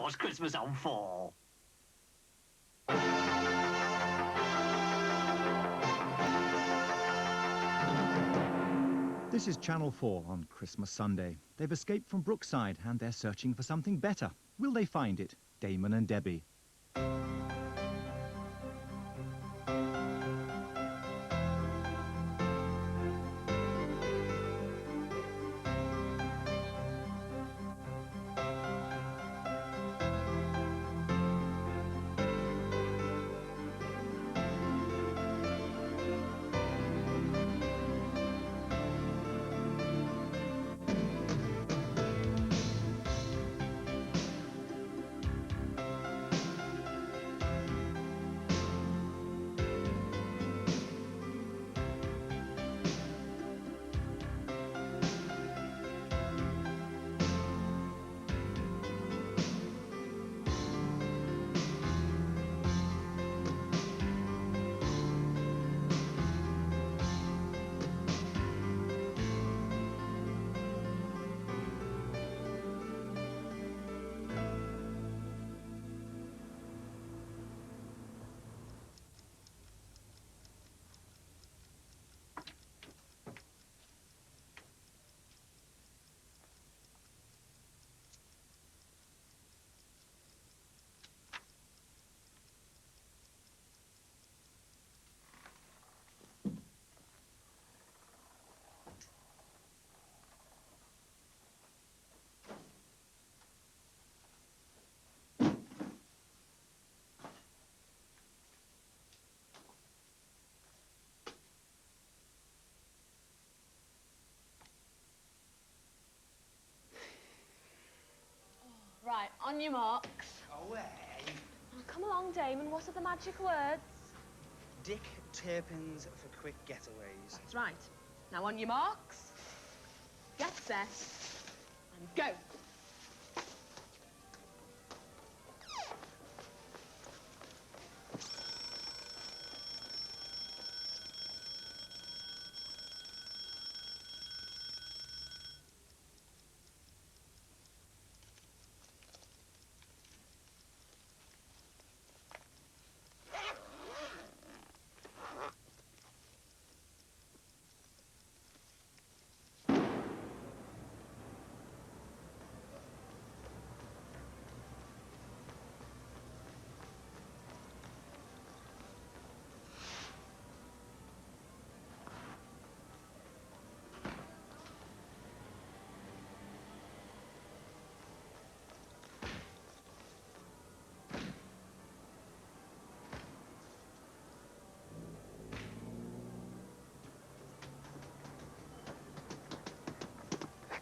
What's Christmas on for? This is Channel 4 on Christmas Sunday. They've escaped from Brookside and they're searching for something better. Will they find it? Damon and Debbie. Right, on your marks. Away. Oh, come along, Damon. What are the magic words? Dick Turpins for quick getaways. That's right. Now, on your marks, get set, and go.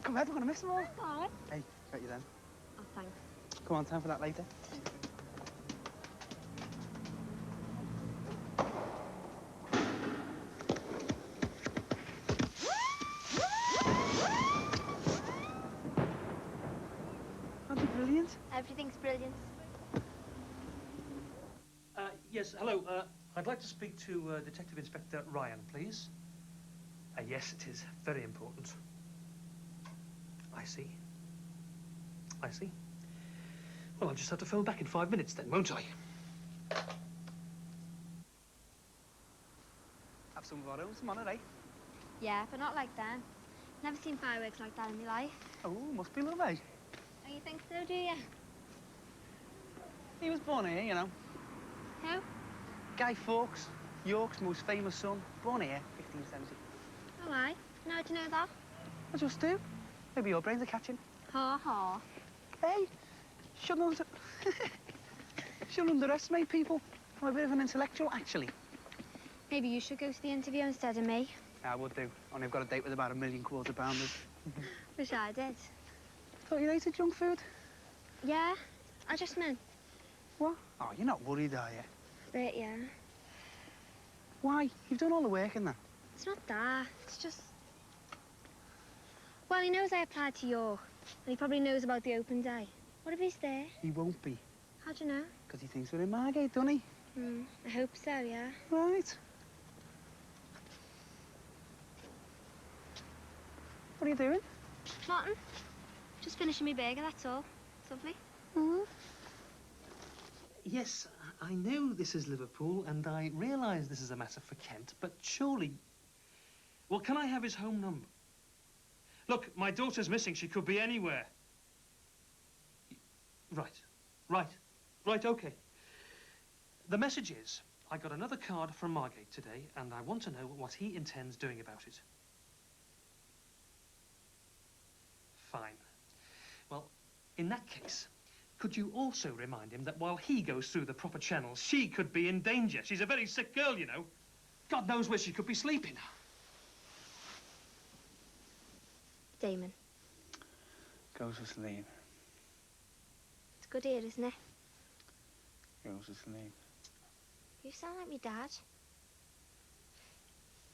Come on, we're gonna miss them all. Bye. Hey, got you then. Oh, thanks. Come on, time for that later. Aren't you brilliant? Everything's brilliant. Yes, hello. I'd like to speak to Detective Inspector Ryan, please. Yes, it is very important. I see. I see. Well, I'll just have to phone back in 5 minutes then, won't I? Have some of our own, some on it, eh? Yeah, but not like that. Never seen fireworks like that in my life. Oh, must be lovely. Oh, you think so, do you? He was born here, you know. Who? Guy Fawkes, York's most famous son. Born here, 1570. Oh, aye. How'd you know that? I just do. Maybe your brains are catching. Ha ha. Hey, shouldn't underestimate people. I'm a bit of an intellectual, actually. Maybe you should go to the interview instead of me. I would do. Only I've got a date with about 1 million quarter-pounders. Wish I did. Thought you hated junk food. Yeah, I just meant. What? Oh, you're not worried, are you? But yeah. Why? You've done all the work in that. It's not that. It's just. Well, he knows I applied to York, and he probably knows about the open day. What if he's there? He won't be. How'd you know? Because he thinks we're in Margate, doesn't he? I hope so, yeah. Right. What are you doing? Nothing. Just finishing my burger, that's all. It's lovely. Mm-hmm. Yes, I know this is Liverpool, and I realise this is a matter for Kent, but surely... Well, can I have his home number? Look, my daughter's missing. She could be anywhere. Right, OK. The message is, I got another card from Margate today, and I want to know what he intends doing about it. Fine. Well, in that case, could you also remind him that while he goes through the proper channels, she could be in danger? She's a very sick girl, you know. God knows where she could be sleeping. Damon, Goes to sleep. it's good here, isn't it? Goes to sleep. You sound like me dad.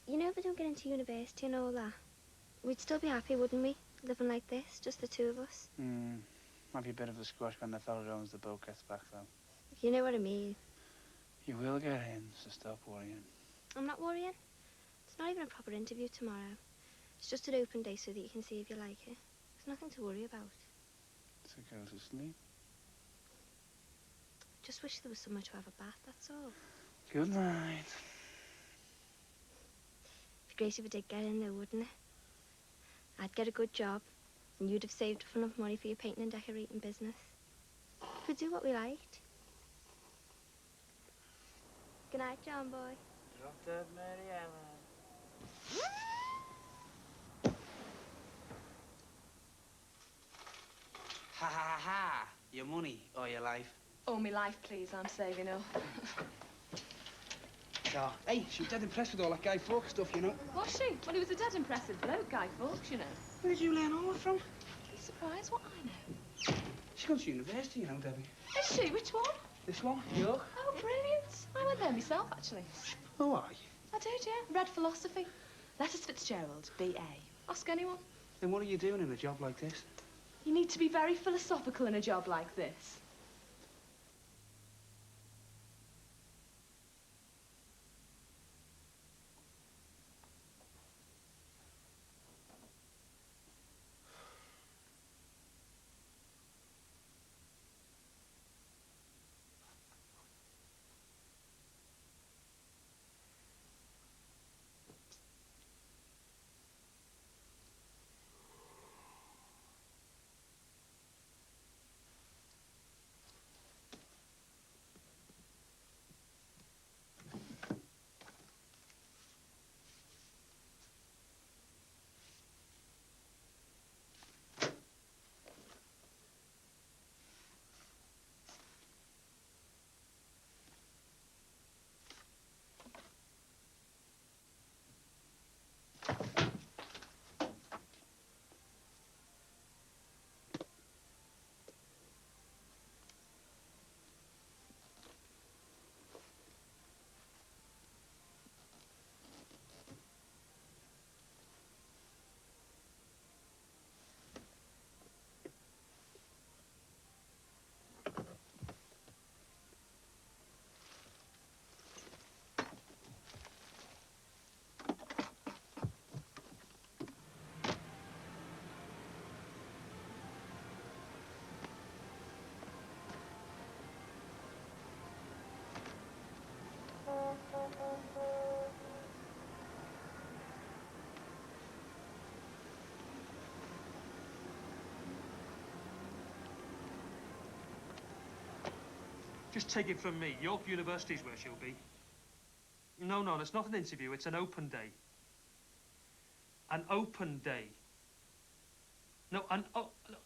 You know, if we don't get into university and all that, we'd still be happy, wouldn't we? Living like this, just the two of us. Might be a bit of a squash when the fella who owns the boat gets back, though. You know what I mean. You will get in, so stop worrying. I'm not worrying. It's not even a proper interview tomorrow. It's just an open day so that you can see if you like it. There's nothing to worry about. So go to sleep. Just wish there was somewhere to have a bath, that's all. Good night. It'd be great if we did get in though, wouldn't it? I'd get a good job, and you'd have saved up enough money for your painting and decorating business. We could do what we liked. Good night, John boy. Drop dead Mary Ellen. Ha ha ha! Your money or your life? Oh, me life, please. I'm saving up. Oh, hey, she was dead impressed with all that Guy Fawkes stuff, you know. Was she? Well, he was a dead impressive bloke, Guy Fawkes, you know. Where did you learn all that from? Be surprised what I know. She goes to university, you know, Debbie. Is she? Which one? This one, York. Oh, brilliant. I went there myself, actually. Oh, why? I did, yeah. Read philosophy. Letters Fitzgerald, B.A. Ask anyone. Then what are you doing in a job like this? You need to be very philosophical in a job like this. Just take it from me. York University's where she'll be. No, it's not an interview. It's an open day. An open day. No,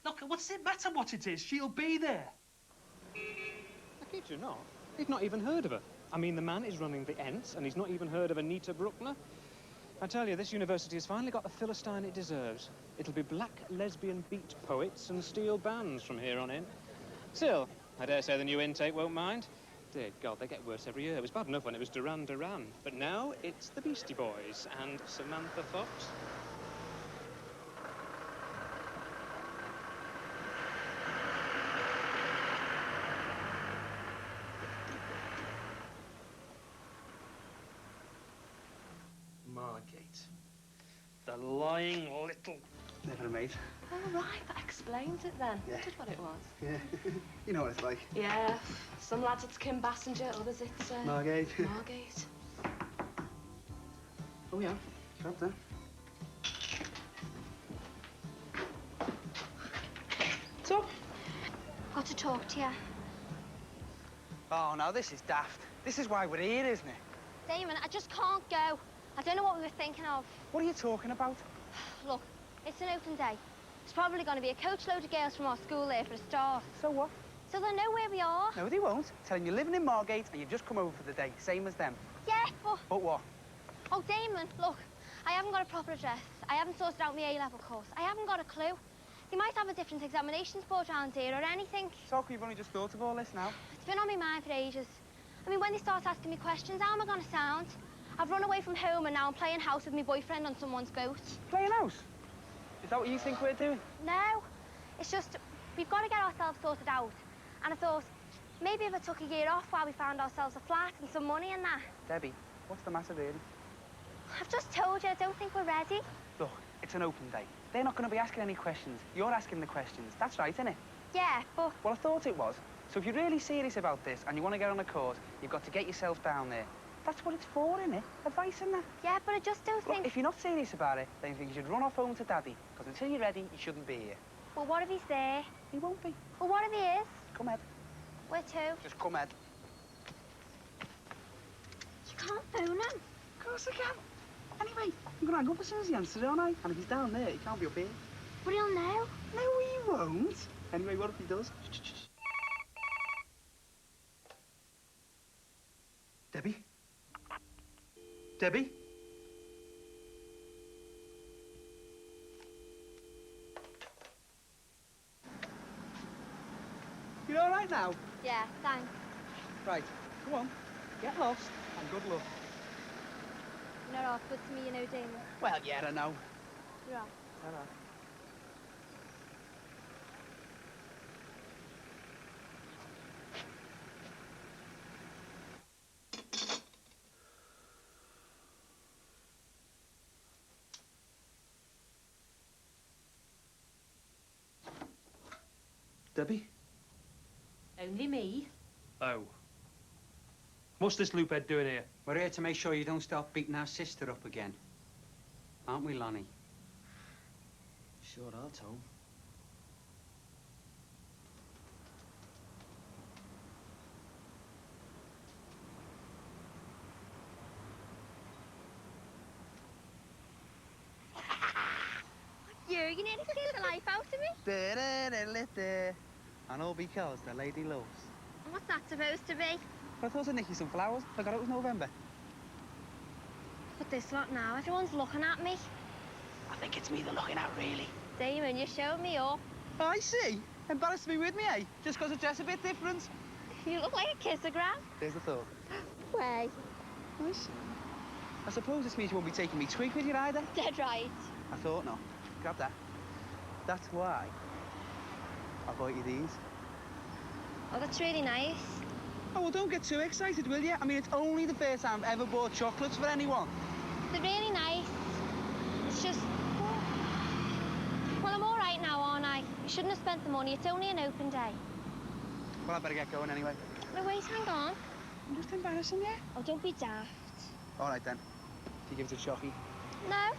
look, what's it matter what it is? She'll be there. I kid you not. They've not even heard of her. I mean, the man is running the Ents, and he's not even heard of Anita Bruckner. I tell you, this university has finally got the Philistine it deserves. It'll be black lesbian beat poets and steel bands from here on in. Still, I dare say the new intake won't mind. Dear God, they get worse every year. It was bad enough when it was Duran Duran. But now it's the Beastie Boys and Samantha Fox. Margate. The lying little... Never, mate. Oh, right, that explains it then. Yeah. I wondered what it was. Yeah. You know what it's like. Yeah, some lads it's Kim Bassinger, others it's... Margate. Margate. Oh, yeah. Grab that. So? Got to talk to you. Oh, now this is daft. This is why we're here, isn't it? Damon, I just can't go. I don't know what we were thinking of. What are you talking about? Look, it's an open day. There's probably going to be a coachload of girls from our school there for a start. So what? So they'll know where we are. No, they won't. Tell them you're living in Margate and you've just come over for the day, same as them. Yeah, but... But what? Oh, Damon, look, I haven't got a proper address. I haven't sorted out my A-level course. I haven't got a clue. They might have a different examinations board around here or anything. So you've only just thought of all this now? It's been on my mind for ages. I mean, when they start asking me questions, how am I going to sound? I've run away from home and now I'm playing house with my boyfriend on someone's boat. Playing house? Is that what you think we're doing? No, it's just we've got to get ourselves sorted out. And I thought, maybe if I took a year off while we found ourselves a flat and some money and that. Debbie, what's the matter, really? I've just told you, I don't think we're ready. Look, it's an open day. They're not going to be asking any questions. You're asking the questions. That's right, isn't it? Yeah, but... Well, I thought it was. So if you're really serious about this and you want to get on a course, you've got to get yourself down there. That's what it's for, innit? Advice in that. Yeah, but I just don't Look, think... if you're not serious about it, then I think you should run off home to Daddy, because until you're ready, you shouldn't be here. Well, what if he's there? He won't be. Well, what if he is? Come, Ed. Where to? Just come, Ed. You can't phone him. Of course I can. Anyway, I'm going to hang up as soon as he answers, aren't I? And if he's down there, he can't be up here. But he'll know. No, he won't. Anyway, what if he does? Debbie? Debbie? You all right now? Yeah, thanks. Right, come on. Get lost and good luck. You're not off good to me, you know, Damon. Well, yeah, I know. You're off. Ta-ra. Debbie? Only me? Oh. What's this loophead doing here? We're here to make sure you don't start beating our sister up again. Aren't we, Lonnie? Sure are, Tom. You nearly scared the life out of me. And all because the lady loves. What's that supposed to be? I thought I'd nick you some flowers. I forgot it was November. But this lot now, everyone's looking at me. I think it's me they're looking at, really. Damon, you're showing me up. I see. Embarrassed to be with me, eh? Just 'cause I dress a bit different. You look like a kissogram. There's the thought. Way. I see. I suppose this means you won't be taking me twig with you either. Dead right. I thought not. Grab that. That's why I bought you these. Oh, that's really nice. Oh, well, don't get too excited, will you? I mean, it's only the first time I've ever bought chocolates for anyone. They're really nice. It's just... Well, I'm all right now, aren't I? You shouldn't have spent the money. It's only an open day. Well, I better get going anyway. No, wait, hang on. I'm just embarrassing you. Oh, don't be daft. All right, then. If you give it a shocky. No.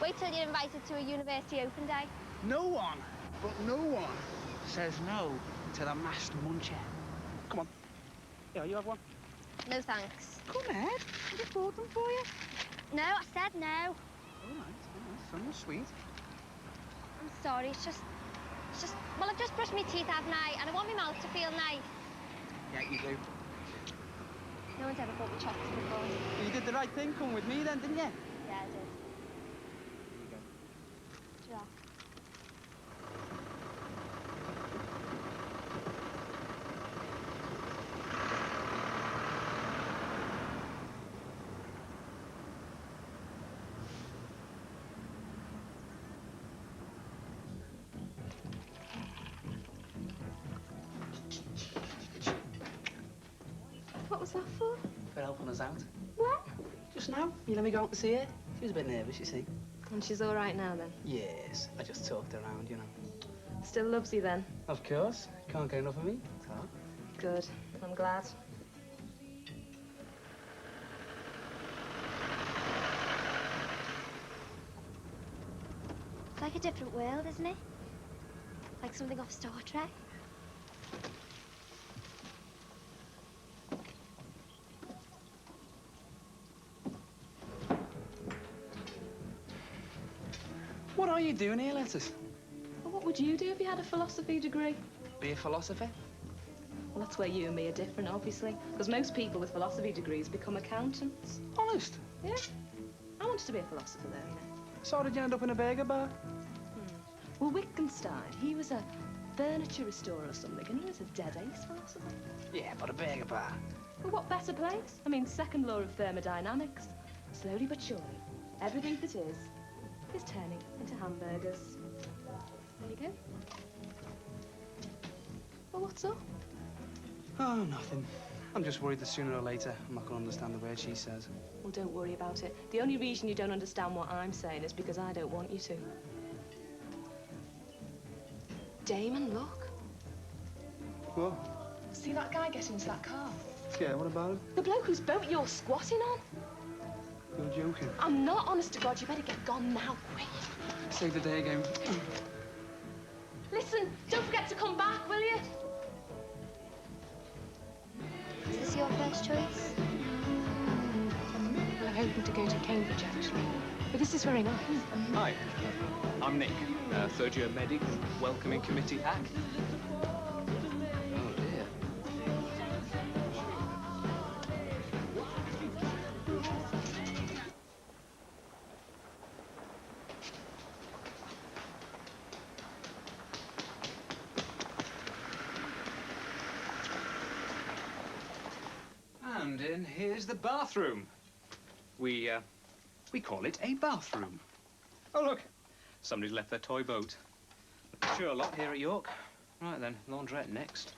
Wait till you're invited to a university open day. No one, but no one, says no to the masked muncher. Come on. Yeah, you have one. No, thanks. Come, Ed. I just bought them for you. No, I said no. All right. So sweet. I'm sorry, it's just... Well, I've just brushed my teeth, haven't I? And I want my mouth to feel nice. Yeah, you do. No one's ever bought me chocolates before. You did the right thing. Come with me then, didn't you? Yeah, I did. Here you go. Yeah. What was that for? For helping us out. What? Just now. You let me go out to see her. She was a bit nervous, you see. And she's all right now, then? Yes, I just talked around, you know. Still loves you, then? Of course. Can't get enough of me. So. Good. I'm glad. It's like a different world, isn't it? Like something off Star Trek. What are you doing here, Lettuce? Well, what would you do if you had a philosophy degree? Be a philosopher? Well, that's where you and me are different, obviously. Because most people with philosophy degrees become accountants. Honest? Yeah. I wanted to be a philosopher, though, you know. So did you end up in a burger bar? Well, Wittgenstein, he was a furniture restorer or something, and he was a dead-ace philosopher. Yeah, but a burger bar. Well, what better place? I mean, second law of thermodynamics. Slowly but surely, everything that is turning into hamburgers. There you go. Well, what's up? Oh, nothing. I'm just worried that sooner or later I'm not going to understand the word she says. Well, don't worry about it. The only reason you don't understand what I'm saying is because I don't want you to. Damon, look. What? See that guy get into that car? Yeah, what about him? The bloke whose boat you're squatting on? You're joking. I'm not, honest to God. You better get gone now, quick. Save the day again. Listen, don't forget to come back, will you? Is this your first choice? Well, I'm hoping to go to Cambridge, actually. But this is very nice. Hi, I'm Nick, third-year medic, welcoming committee hack. Oh, dear. And in here's the bathroom. We call it a bathroom. Oh, look. Somebody's left their toy boat. Sure a lot here at York. Right then, laundrette next.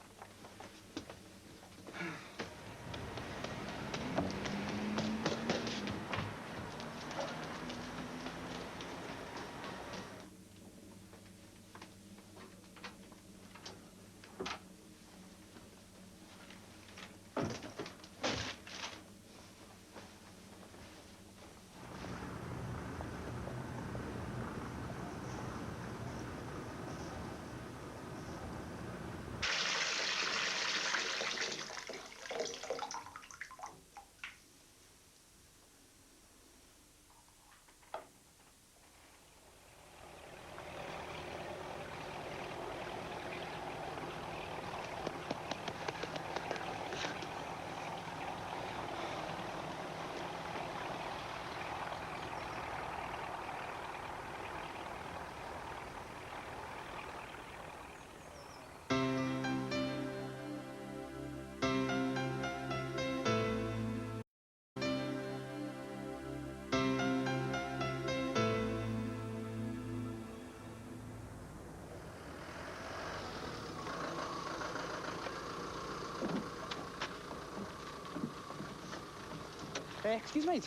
Excuse me,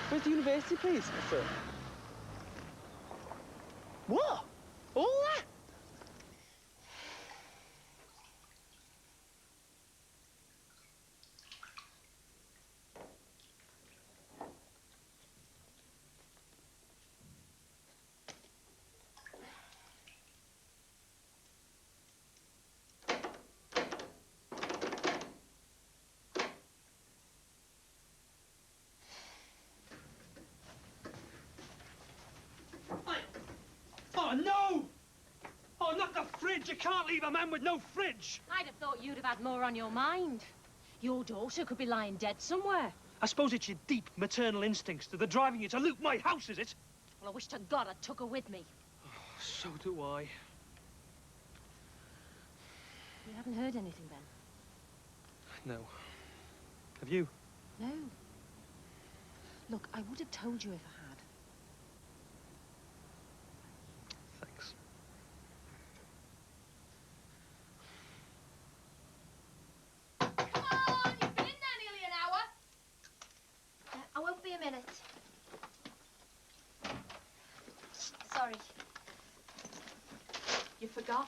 where's the university, please? Sir. What? All that? Oh, no! Oh, not the fridge! You can't leave a man with no fridge! I'd have thought you'd have had more on your mind. Your daughter could be lying dead somewhere. I suppose it's your deep maternal instincts that are driving you to loot my house, is it? Well, I wish to God I'd took her with me. So do I. You haven't heard anything, then? No. Have you? No. Look, I would have told you if I had. Thanks. Come on, you've been in there nearly an hour. I won't be a minute. forgot.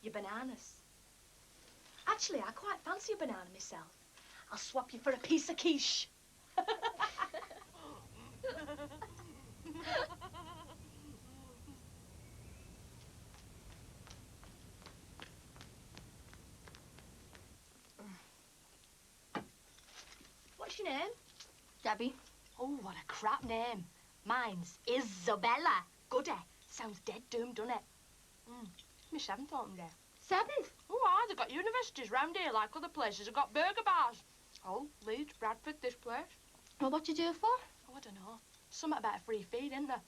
Your bananas. Actually, I quite fancy a banana myself. I'll swap you for a piece of quiche. What's your name? Debbie. Oh, what a crap name. Mine's Isabella. Goody. Sounds dead doomed, doesn't it? My 7th autumn day. 7th? Oh, aye, they've got universities round here like other places. They've got burger bars. Oh, Leeds, Bradford, this place. Well, what you do it for? Oh, I don't know. Something about a free feed, isn't there?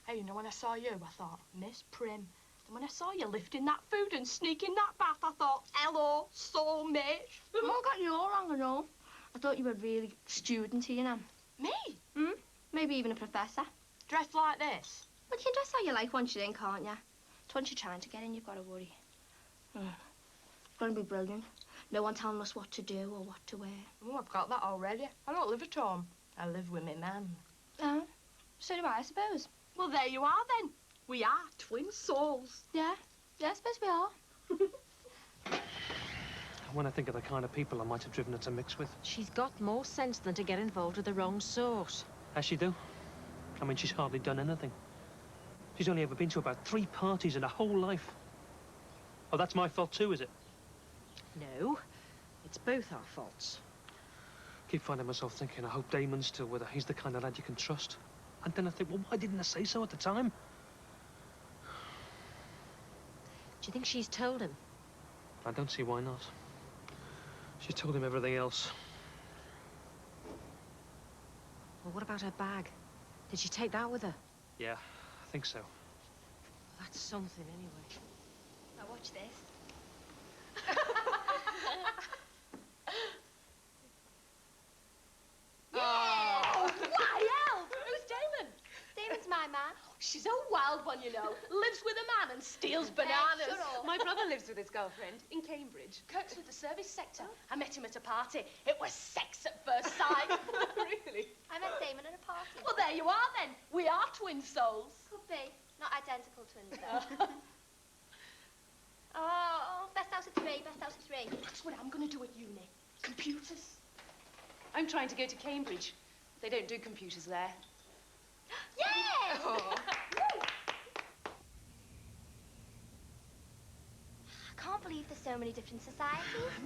Hey, you know, when I saw you, I thought, Miss Prim. And when I saw you lifting that food and sneaking that bath, I thought, hello, soulmate. Oh, got you all wrong, I know. I thought you were really studenty, you know. Me? Maybe even a professor. Dressed like this? Well, you can dress how you like once you're in, can't you? It's once you're trying to get in, you've got to worry. It's going to be brilliant. No one telling us what to do or what to wear. Oh, I've got that already. I don't live at home. I live with my man. Oh, so do I suppose. Well, there you are, then. We are twin souls. Yeah, I suppose we are. When I think of the kind of people I might have driven her to mix with. She's got more sense than to get involved with the wrong sort. Has she do? I mean, she's hardly done anything. She's only ever been to about 3 parties in her whole life. Oh, that's my fault too, is it? No, it's both our faults. Keep finding myself thinking, I hope Damon's still with her. He's the kind of lad you can trust. And then I think, well, why didn't I say so at the time? Do you think she's told him? I don't see why not. She told him everything else. Well, what about her bag? Did she take that with her? Yeah, I think so. That's something, anyway. Now watch this. Oh, why hell? Who's Damon? Damon's my man. She's a wild one, you know. Lives with a man and steals bananas. shut up. My brother lives with his girlfriend in Cambridge. Kirk's with the service sector. I met him at a party. It was sex at first sight. Really? I met Damon at a party. Well, there you are, then. We are twin souls. Could be. Not identical twins, though. Oh, best out of 3, best out of 3. That's what I'm going to do at uni. Computers. I'm trying to go to Cambridge. They don't do computers there. Yeah! Oh. I can't believe there's so many different societies.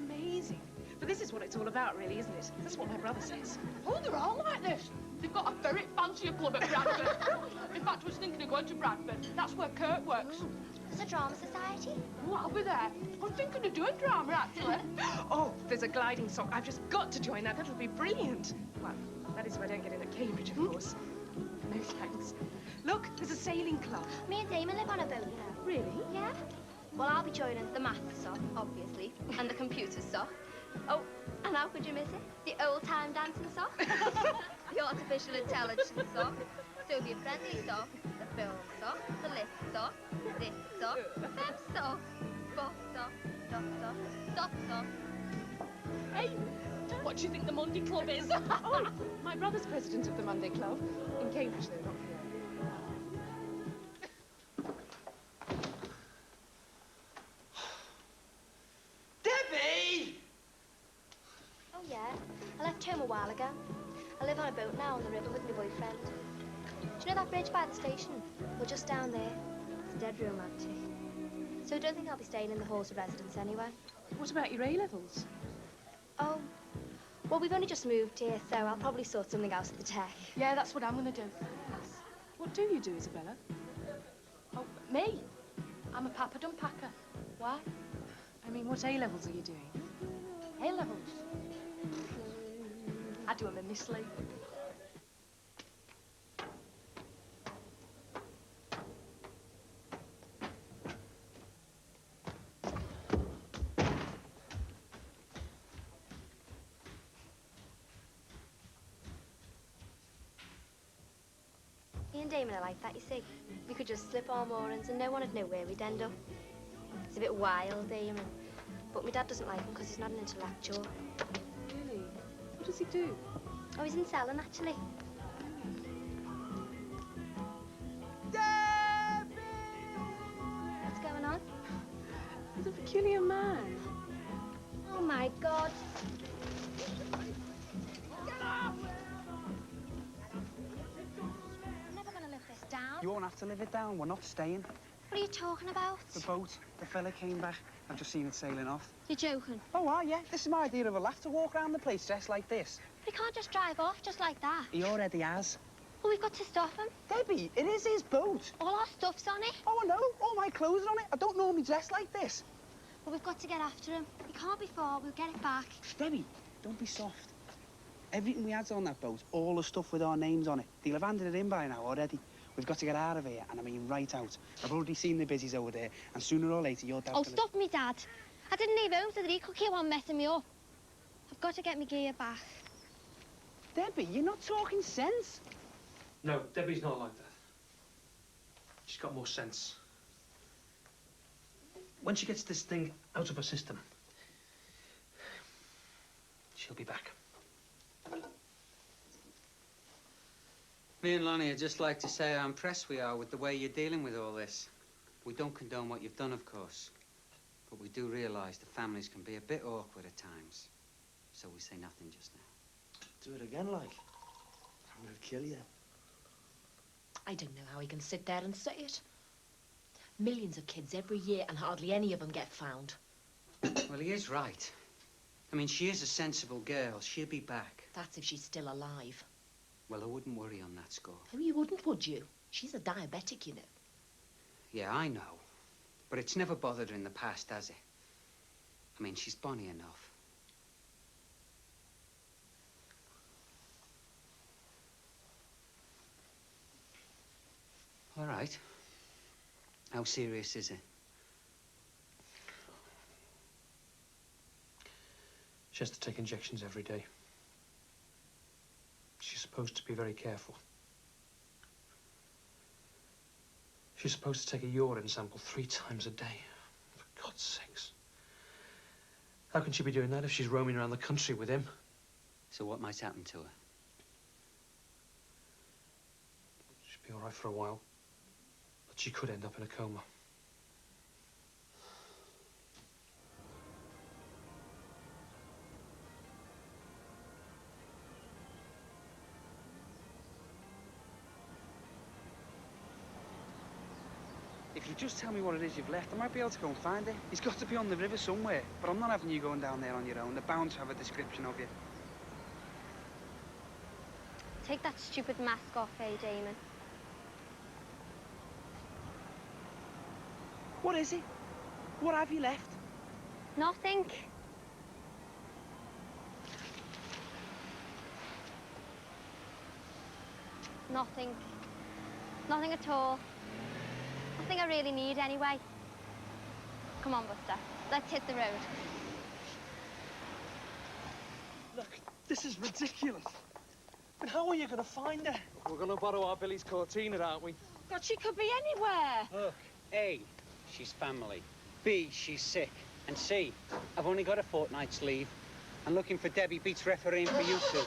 Amazing. But this is what it's all about, really, isn't it? That's what my brother says. Oh, they're all like this. They've got a ferret fancier club at Bradford. In fact, I was thinking of going to Bradford. That's where Kirk works. There's a drama society. Oh, I'll be there. I'm thinking of doing drama, actually. Oh, there's a gliding sock. I've just got to join that. That'll be brilliant. Well, that is if I don't get in at Cambridge, of course. No thanks. Look, there's a sailing club. Me and Damon live on a boat, you know. Really? Yeah. Well, I'll be joining the maths sock, obviously, and the computer sock. Oh, and how could you miss it? The old-time dancing sock. The artificial intelligence sock. So be a friendly sock, the film sock, the lift sock, this sock, fem sock, boss sock, dot sock, stop sock. Hey, what do you think the Monday Club is? Oh, my brother's president of the Monday Club. In Cambridge, though, not here. Debbie! Oh, yeah. I left home a while ago. I live on a boat now on the river with my boyfriend. Do you know that bridge by the station? Well, just down there. It's dead romantic. So I don't think I'll be staying in the halls of residence anyway. What about your A-levels? Oh, well, we've only just moved here, so I'll probably sort something out at the tech. Yeah, that's what I'm going to do. What do you do, Isabella? Oh, me? I'm a papadum packer. Why? I mean, what A-levels are you doing? A-levels. I do them in my sleep. Me and Damon are like that, you see. We could just slip our moorings and no one would know where we'd end up. It's a bit wild, Damon. But my dad doesn't like him because he's not an intellectual. Really? What does he do? Oh, he's in selling, actually. What's going my God. I'm never going to live this down. You won't have to live it down. We're not staying. What are you talking about? The boat. The fella came back. I've just seen it sailing off. You're joking. Oh, yeah. This is my idea of a laugh to walk around the place dressed like this. But he can't just drive off just like that. He already has. Well, we've got to stop him. Debbie, it is his boat. All our stuff's on it. Oh, I know. All my clothes are on it. I don't normally dress like this. But we've got to get after him. He can't be far. We'll get it back. Debbie, don't be soft. Everything we had's on that boat, all the stuff with our names on it. They'll have handed it in by now already. We've got to get out of here, and I mean right out. I've already seen the busies over there, and sooner or later your dad's Oh, gonna... stop me, Dad. I didn't leave home so that he could keep on messing me up. I've got to get my gear back. Debbie, you're not talking sense. No, Debbie's not like that. She's got more sense. When she gets this thing out of her system, she'll be back. Me and Lonnie would just like to say how impressed we are with the way you're dealing with all this. We don't condone what you've done, of course. But we do realise the families can be a bit awkward at times. So we say nothing just now. Do it again, like. I'm gonna kill you. I don't know how he can sit there and say it. Millions of kids every year and hardly any of them get found. Well, he is right. I mean, she is a sensible girl. She'll be back. That's if she's still alive. Well, I wouldn't worry on that score. Oh, you wouldn't, would you? She's a diabetic, you know. Yeah, I know. But it's never bothered her in the past, has it? I mean, she's bonny enough. All right. How serious is it? She has to take injections every day. She's supposed to be very careful. She's supposed to take a urine sample 3 times a day. For God's sakes. How can she be doing that if she's roaming around the country with him? So what might happen to her? She'll be all right for a while. But she could end up in a coma. If you just tell me what it is you've left, I might be able to go and find it. He's got to be on the river somewhere. But I'm not having you going down there on your own. They're bound to have a description of you. Take that stupid mask off, Damon. What is it? What have you left? Nothing. Nothing. Nothing at all. Nothing I really need anyway. Come on, Buster. Let's hit the road. Look, this is ridiculous. But how are you gonna find her? We're gonna borrow our Billy's Cortina, aren't we? God, she could be anywhere. Look, A, she's family. B, she's sick. And C, I've only got a fortnight's leave. And looking for Debbie beats refereeing for you two.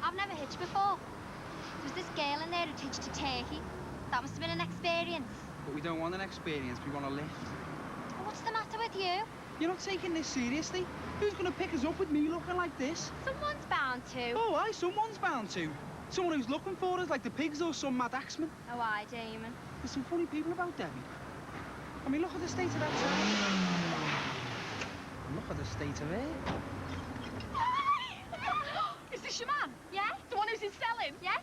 I've never hitched before. There was this girl in there who hitched to Turkey. That must have been an experience. But we don't want an experience, we want a lift. Well, what's the matter with you? You're not taking this seriously? Who's gonna pick us up with me looking like this? Someone's bound to. Oh, aye, someone's bound to. Someone who's looking for us, like the pigs or some mad axeman. Oh, aye, Damon. There's some funny people about, Debbie. I mean, look at the state of that town. And look at the state of it. Is this your man? Yeah? The one who's in selling? Yeah?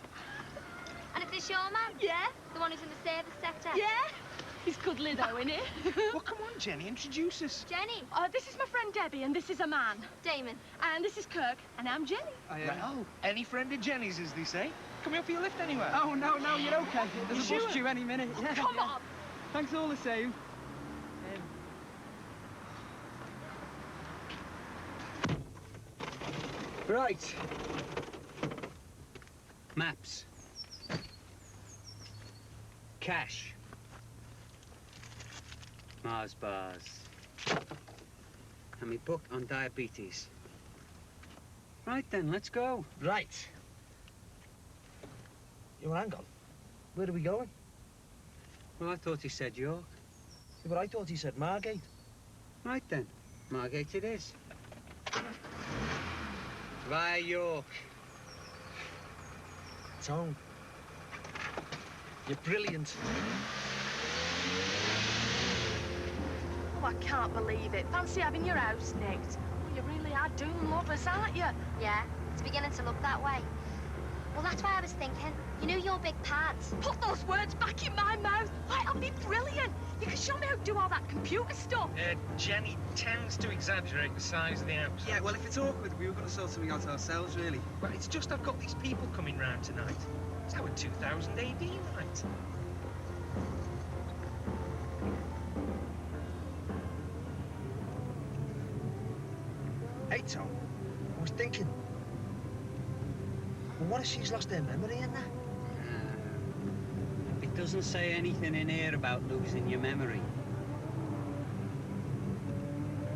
And is this your man? Yeah. The one who's in the service sector? Yeah. He's cuddly though, isn't he? Well, come on, Jenny, introduce us. Jenny. This is my friend Debbie, and this is a man. Damon. And this is Kirk, and I'm Jenny. Well, any friend of Jenny's, as they say. Can we offer you a lift anywhere? Oh, no, you're okay. There's a bus due any minute. Yeah, Come on. Thanks all the same. Right. Maps. Cash. Mars bars. And me book on diabetes. Right then, let's go. Right. You hang on. Where are we going? Well, I thought he said York. Yeah, but I thought he said Margate. Right then, Margate it is. Via York. Tone. You're brilliant. Oh, I can't believe it. Fancy having your house nicked. Oh, you really are doom lovers, aren't you? Yeah, it's beginning to look that way. Well, that's why I was thinking. You knew your big part. Put those words back in my mouth. Why, I'll be brilliant. You can show me how to do all that computer stuff. Jenny tends to exaggerate the size of the house. Yeah, well, if it's awkward, we were going to sort something out ourselves, really. Well, it's just I've got these people coming round tonight. It's our 2000 AD night. Hey, Tom. I was thinking. Well, what if she's lost her memory in that? It doesn't say anything in here about losing your memory.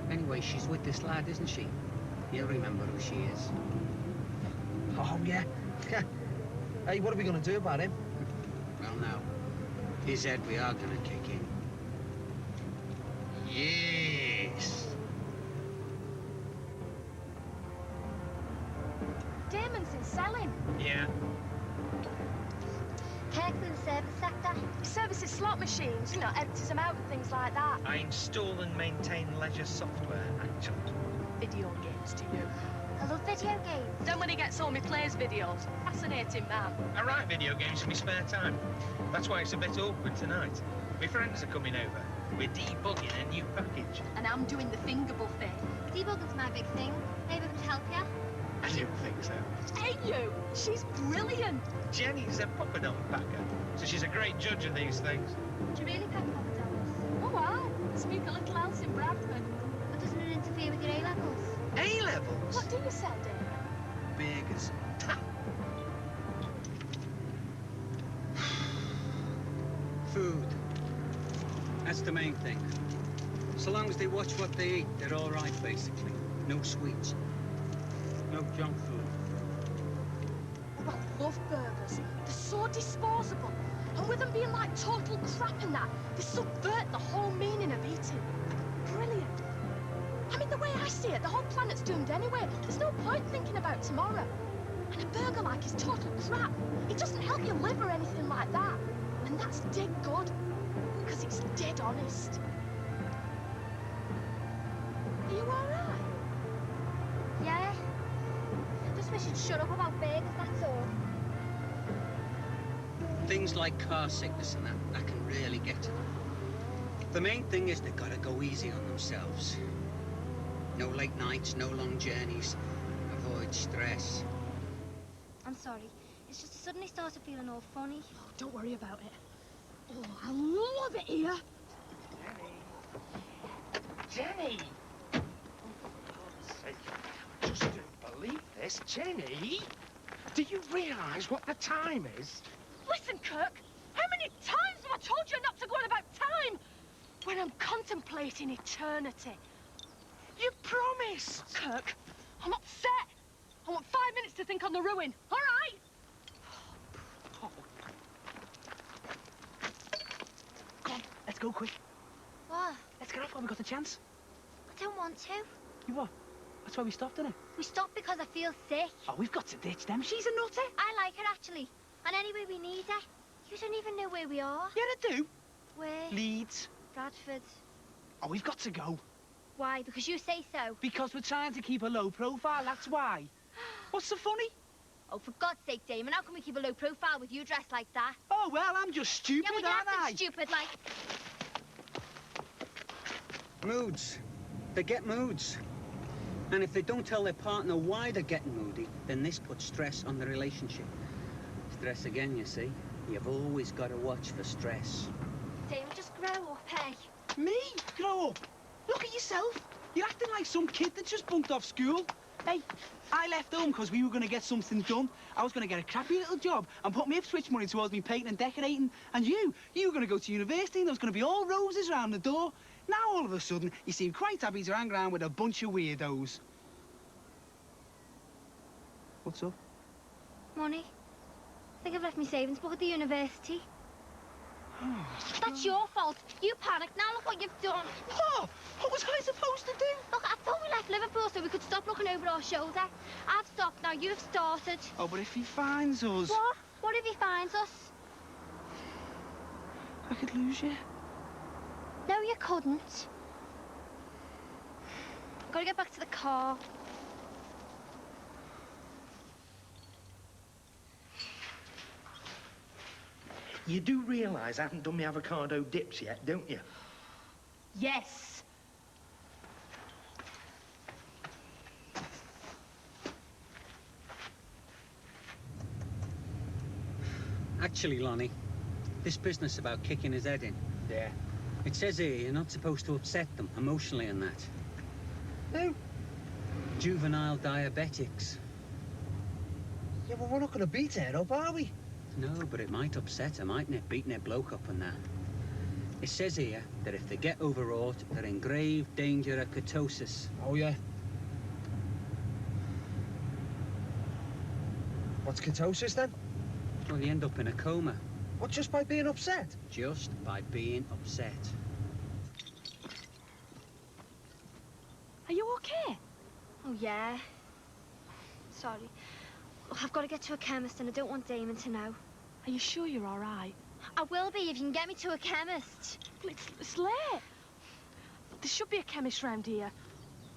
Anyway, she's with this lad, isn't she? He'll remember who she is. Oh, yeah. Hey, what are we going to do about him? Well, now, his head we are going to kick in. Yes! Damon's in selling. Yeah. Kirk's in the service sector. He services slot machines, you know, empties them out and things like that. I install and maintain leisure software, actually. Video games to you. I love video games. Then when he gets home, he plays videos. Fascinating man. I write video games in my spare time. That's why it's a bit awkward tonight. My friends are coming over. We're debugging a new package. And I'm doing the finger buffet. Debugging's my big thing. Maybe I could help you. I didn't think so. Hey, you! She's brilliant. Jenny's a poppadom packer, so she's a great judge of these things. Do you really pack poppadoms? Oh, wow. Speak a little else in Bradford. But doesn't it interfere with your A-levels? A-levels? What do you say, Damon? Burgers. Food. That's the main thing. So long as they watch what they eat, they're all right, basically. No sweets. No junk food. Oh, I love burgers. They're so disposable. And with them being like total crap and that, they subvert the whole meaning of eating. Brilliant. I mean, the way I see it, the whole planet's doomed anyway. There's no point thinking about tomorrow. And a burger like is total crap. It doesn't help your liver or anything like that. And that's dead good. Because it's dead honest. Are you all right? Yeah. Just wish you'd shut up about burgers, that's all. Things like car sickness and that can really get to them. The main thing is they've got to go easy on themselves. No late nights, no long journeys. Avoid stress. I'm sorry. It's just I suddenly started feeling all funny. Oh, don't worry about it. Oh, I love it here. Jenny! Oh, for God's sake, I just don't believe this. Jenny! Do you realise what the time is? Listen, Kirk, how many times have I told you not to go on about time? When I'm contemplating eternity. You promised! Kirk, I'm upset. I want 5 minutes to think on the ruin, all right? Oh. Come on, let's go quick. What? Let's get off while we've got the chance. I don't want to. You what? That's why we stopped, innit? We stopped because I feel sick. Oh, we've got to ditch them. She's a nutter. I like her, actually. And anyway, we need her. You don't even know where we are. Yeah, I do. Where? Leeds. Bradford. Oh, we've got to go. Why? Because you say so. Because we're trying to keep a low profile, that's why. What's so funny? Oh, for God's sake, Damon, how can we keep a low profile with you dressed like that? Oh, well, I'm just stupid, Yeah, well, aren't you're I? acting stupid, like... Moods. They get moods. And if they don't tell their partner why they're getting moody, then this puts stress on the relationship. Stress again, you see. You've always got to watch for stress. Damon, just grow up, hey? Me? Grow up. Look at yourself. You're acting like some kid that just bunked off school. Hey, I left home because we were going to get something done. I was going to get a crappy little job and put my Ipswich money towards me painting and decorating. And you were going to go to university and there was going to be all roses round the door. Now, all of a sudden, you seem quite happy to hang around with a bunch of weirdos. What's up? Money. think I've left my savings book at the university. Oh, That's your fault. You panicked. Now look what you've done. Oh, what was I supposed to do? Look, I thought we left Liverpool so we could stop looking over our shoulder. I've stopped now. You've started. Oh, but if he finds us... What? What if he finds us? I could lose you. No, you couldn't. I've got to get back to the car. You do realise I haven't done my avocado dips yet, don't you? Yes. Actually, Lonnie, this business about kicking his head in. Yeah. It says here you're not supposed to upset them emotionally and that. No. Juvenile diabetics. Yeah, well, we're not going to beat her up, are we? No, but it might upset her, mightn't it? Beating a bloke up and that. It says here that if they get overwrought, they're in grave danger of ketosis. Oh, yeah. What's ketosis, then? Well, you end up in a coma. What, just by being upset? Just by being upset. Are you okay? Oh, yeah. Sorry. Look, I've got to get to a chemist and I don't want Damon to know. Are you sure you're all right? I will be if you can get me to a chemist. Well, it's late. There should be a chemist round here.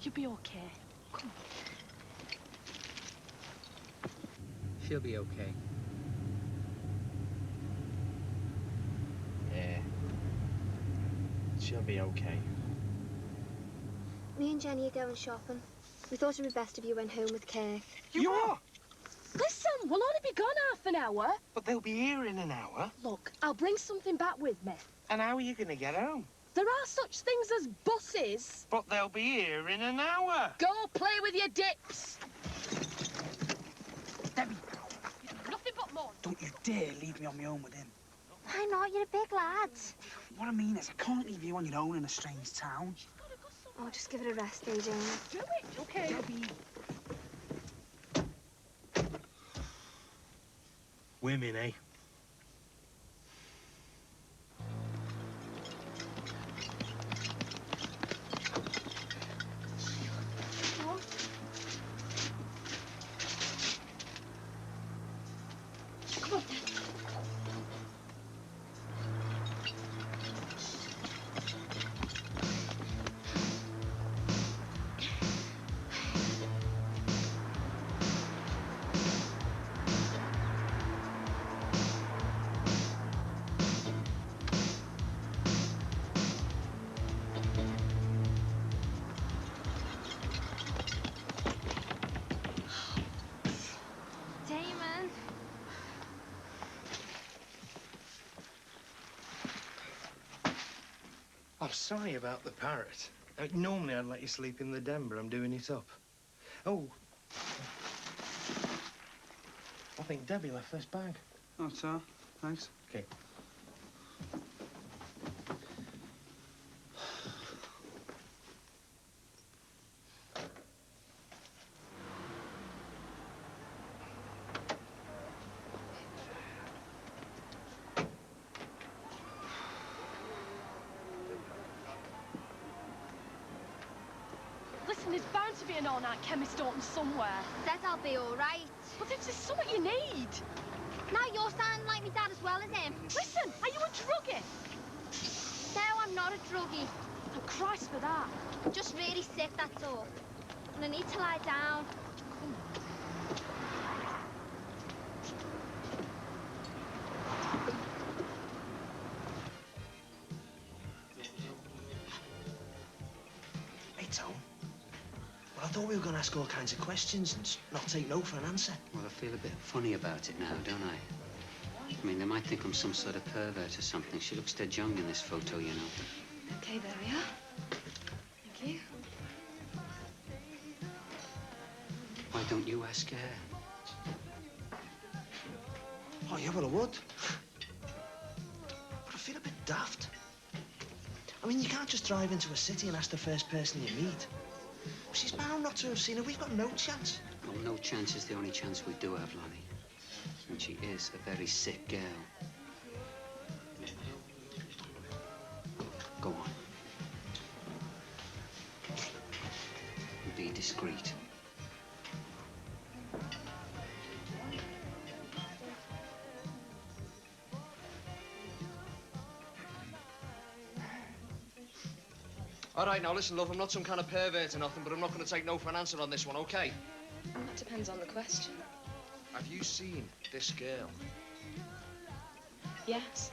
You'll be okay. Come on. She'll be okay. Yeah. She'll be okay. Me and Jenny are going shopping. We thought it would be best if you went home with Kirk. You are? Listen, we'll only be gone half an hour. But they'll be here in an hour. Look, I'll bring something back with me. And how are you going to get home? There are such things as buses. But they'll be here in an hour. Go play with your dips. Debbie, Nothing but more. don't you dare leave me on my own with him. Why not? You're a big lad. What I mean is, I can't leave you on your own in a strange town. Oh, just give it a rest, eh, Jamie? Do it, okay? Debbie. Women, eh? Come on, then. Damon. I'm sorry about the parrot. Normally I'd let you sleep in the den, but I'm doing it up. Oh. I think Debbie left this bag. Oh, so, thanks. Okay. Listen, there's bound to be an all-night chemist open somewhere. Said I'll be all right. But this is something you need. Now you're sounding like me dad as well as him. Listen, are you a druggie? No, I'm not a druggie. Oh, Christ for that. Just really sick, that's all. And I need to lie down. Hey, Tom. Well, I thought we were going to ask all kinds of questions and not take no for an answer. Well, I feel a bit funny about it now, don't I? I mean, they might think I'm some sort of pervert or something. She looks dead young in this photo, you know. Okay, there we are. Thank you. Why don't you ask her? Oh, yeah, well, I would. But I feel a bit daft. I mean, you can't just drive into a city and ask the first person you meet. She's bound not to have seen her. We've got no chance. Well, no chance is the only chance we do have, Lonnie. And she is a very sick girl. Go on. Be discreet. All right, now listen, love, I'm not some kind of pervert or nothing, but I'm not going to take no for an answer on this one, okay? That depends on the question. Have you seen this girl? Yes.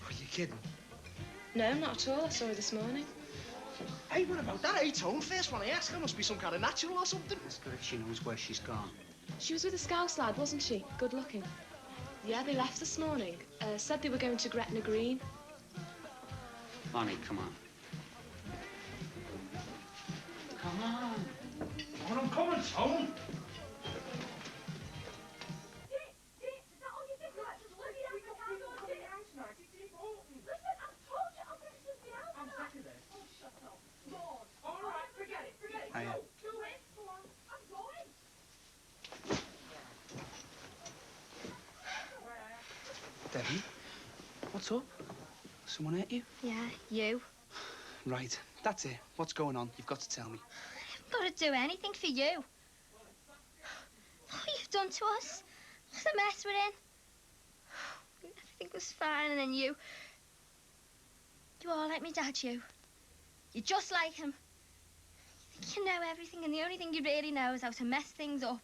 Are you kidding? No, not at all. I saw her this morning. Hey, what about that, eh, Tone? First one I asked her must be some kind of natural or something. Ask her if she knows where she's gone. She was with a Scouse lad, wasn't she? Good looking. Yeah, they left this morning. Said they were going to Gretna Green. Lonnie, come on. Come on. Come on, I'm coming, Tone. Hiya. Debbie, what's up? Someone hit you? Yeah, you. Right, that's it. What's going on? You've got to tell me. I haven't got to do anything for you. What you've done to us. What a mess we're in. Everything was fine, and then you are like me dad, you. You're just like him. You think you know everything, and the only thing you really know is how to mess things up.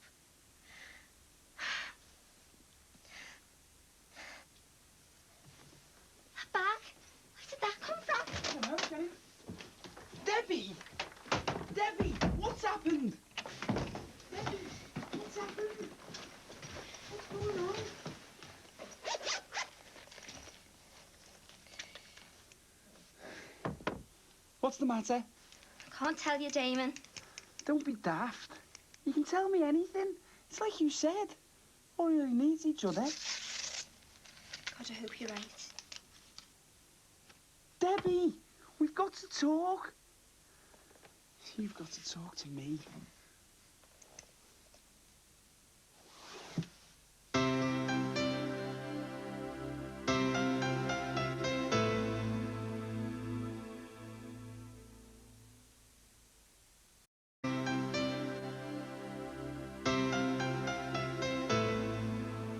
That bag? Where did that come from? I don't know, Jenny. Debbie! Debbie, what's happened? Debbie, what's happened? What's going on? What's the matter? I can't tell you, Damon. Don't be daft. You can tell me anything. It's like you said. All really needs each other. God, I hope you're right. Debbie, we've got to talk. You've got to talk to me.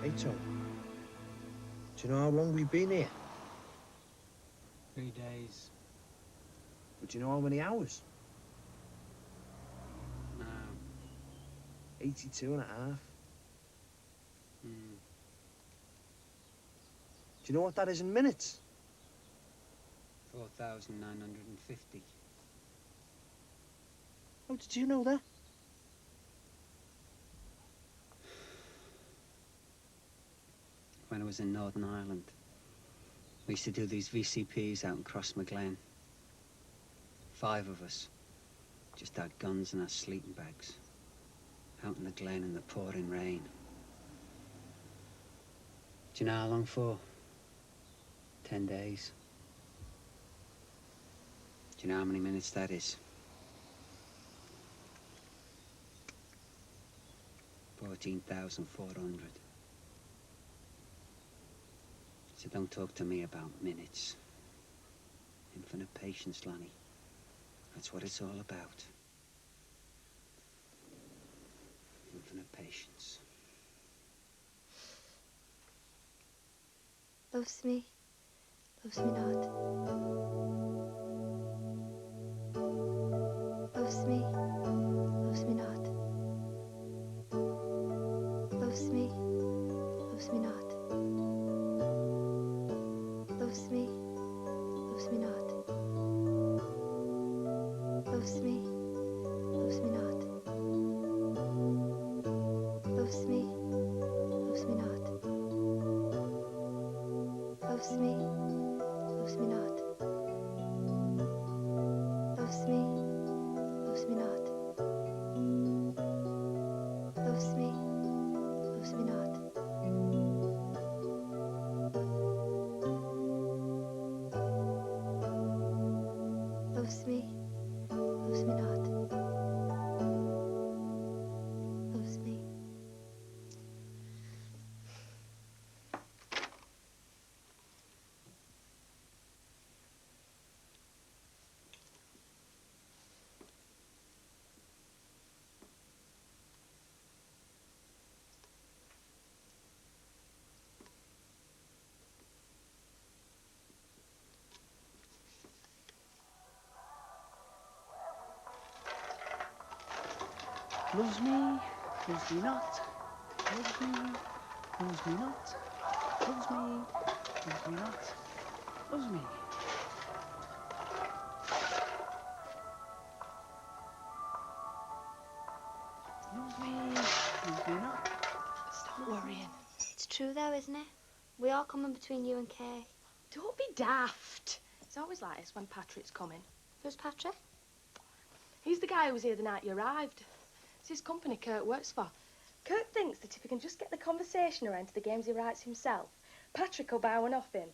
Hey, Tom. Do you know how long we've been here? 3 days. But do you know how many hours? No. 82 and a half. Hmm. Do you know what that is in minutes? 4,950. How did you know that? When I was in Northern Ireland, we used to do these VCPs out in Crossmaglen. 5 of us. Just had guns and our sleeping bags. Out in the glen in the pouring rain. Do you know how long for? 10 days. Do you know how many minutes that is? 14,400. So don't talk to me about minutes. Infinite patience, Lonnie. That's what it's all about. Infinite patience. Loves me. Loves me not. Loves me. Loves me not. Loves me. Loves me not. Loves me. Loves me not. Loves me. Loves me not. Loves me. Loves me not. Loves me. Loves me not. Loves me. Loves me not. Loves me. Loves me not. Loves me. Loves me not. Loves me. Loves me not, loves me, loves me not, loves me, loves me not, loves me. Loves me not. Stop worrying. It's true, though, isn't it? We are coming between you and Kay. Don't be daft. It's always like this when Patrick's coming. Who's Patrick? He's the guy who was here the night you arrived. It's his company Kurt works for. Kurt thinks that if he can just get the conversation around to the games he writes himself, Patrick will buy one off him.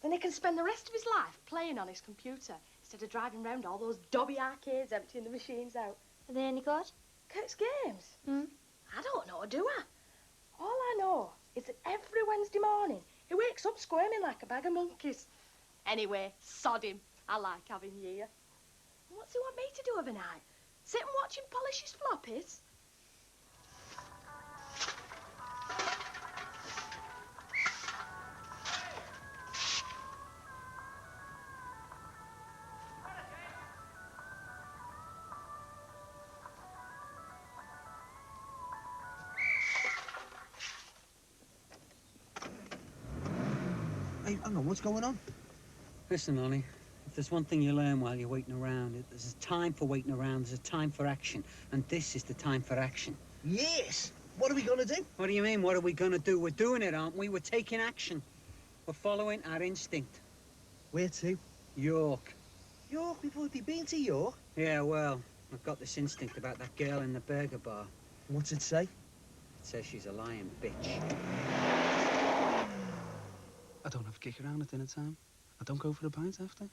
Then he can spend the rest of his life playing on his computer instead of driving round all those dobby arcades emptying the machines out. Are they any good? Kurt's games? Hmm? I don't know, do I? All I know is that every Wednesday morning he wakes up squirming like a bag of monkeys. Anyway, sod him. I like having you here. What's he want me to do overnight? Sit and watch him polish his floppies? Hey, hang on, what's going on? Listen, Lonnie, if there's one thing you learn while you're waiting around, there's a time for waiting around, there's a time for action, and this is the time for action. Yes! What are we gonna do? What do you mean, what are we gonna do? We're doing it, aren't we? We're taking action. We're following our instinct. Where to? York. York? We've already been to York. Yeah, well, I've got this instinct about that girl in the burger bar. What's it say? It says she's a lying bitch. I don't have a kick around at dinner time. I don't go for a pint after.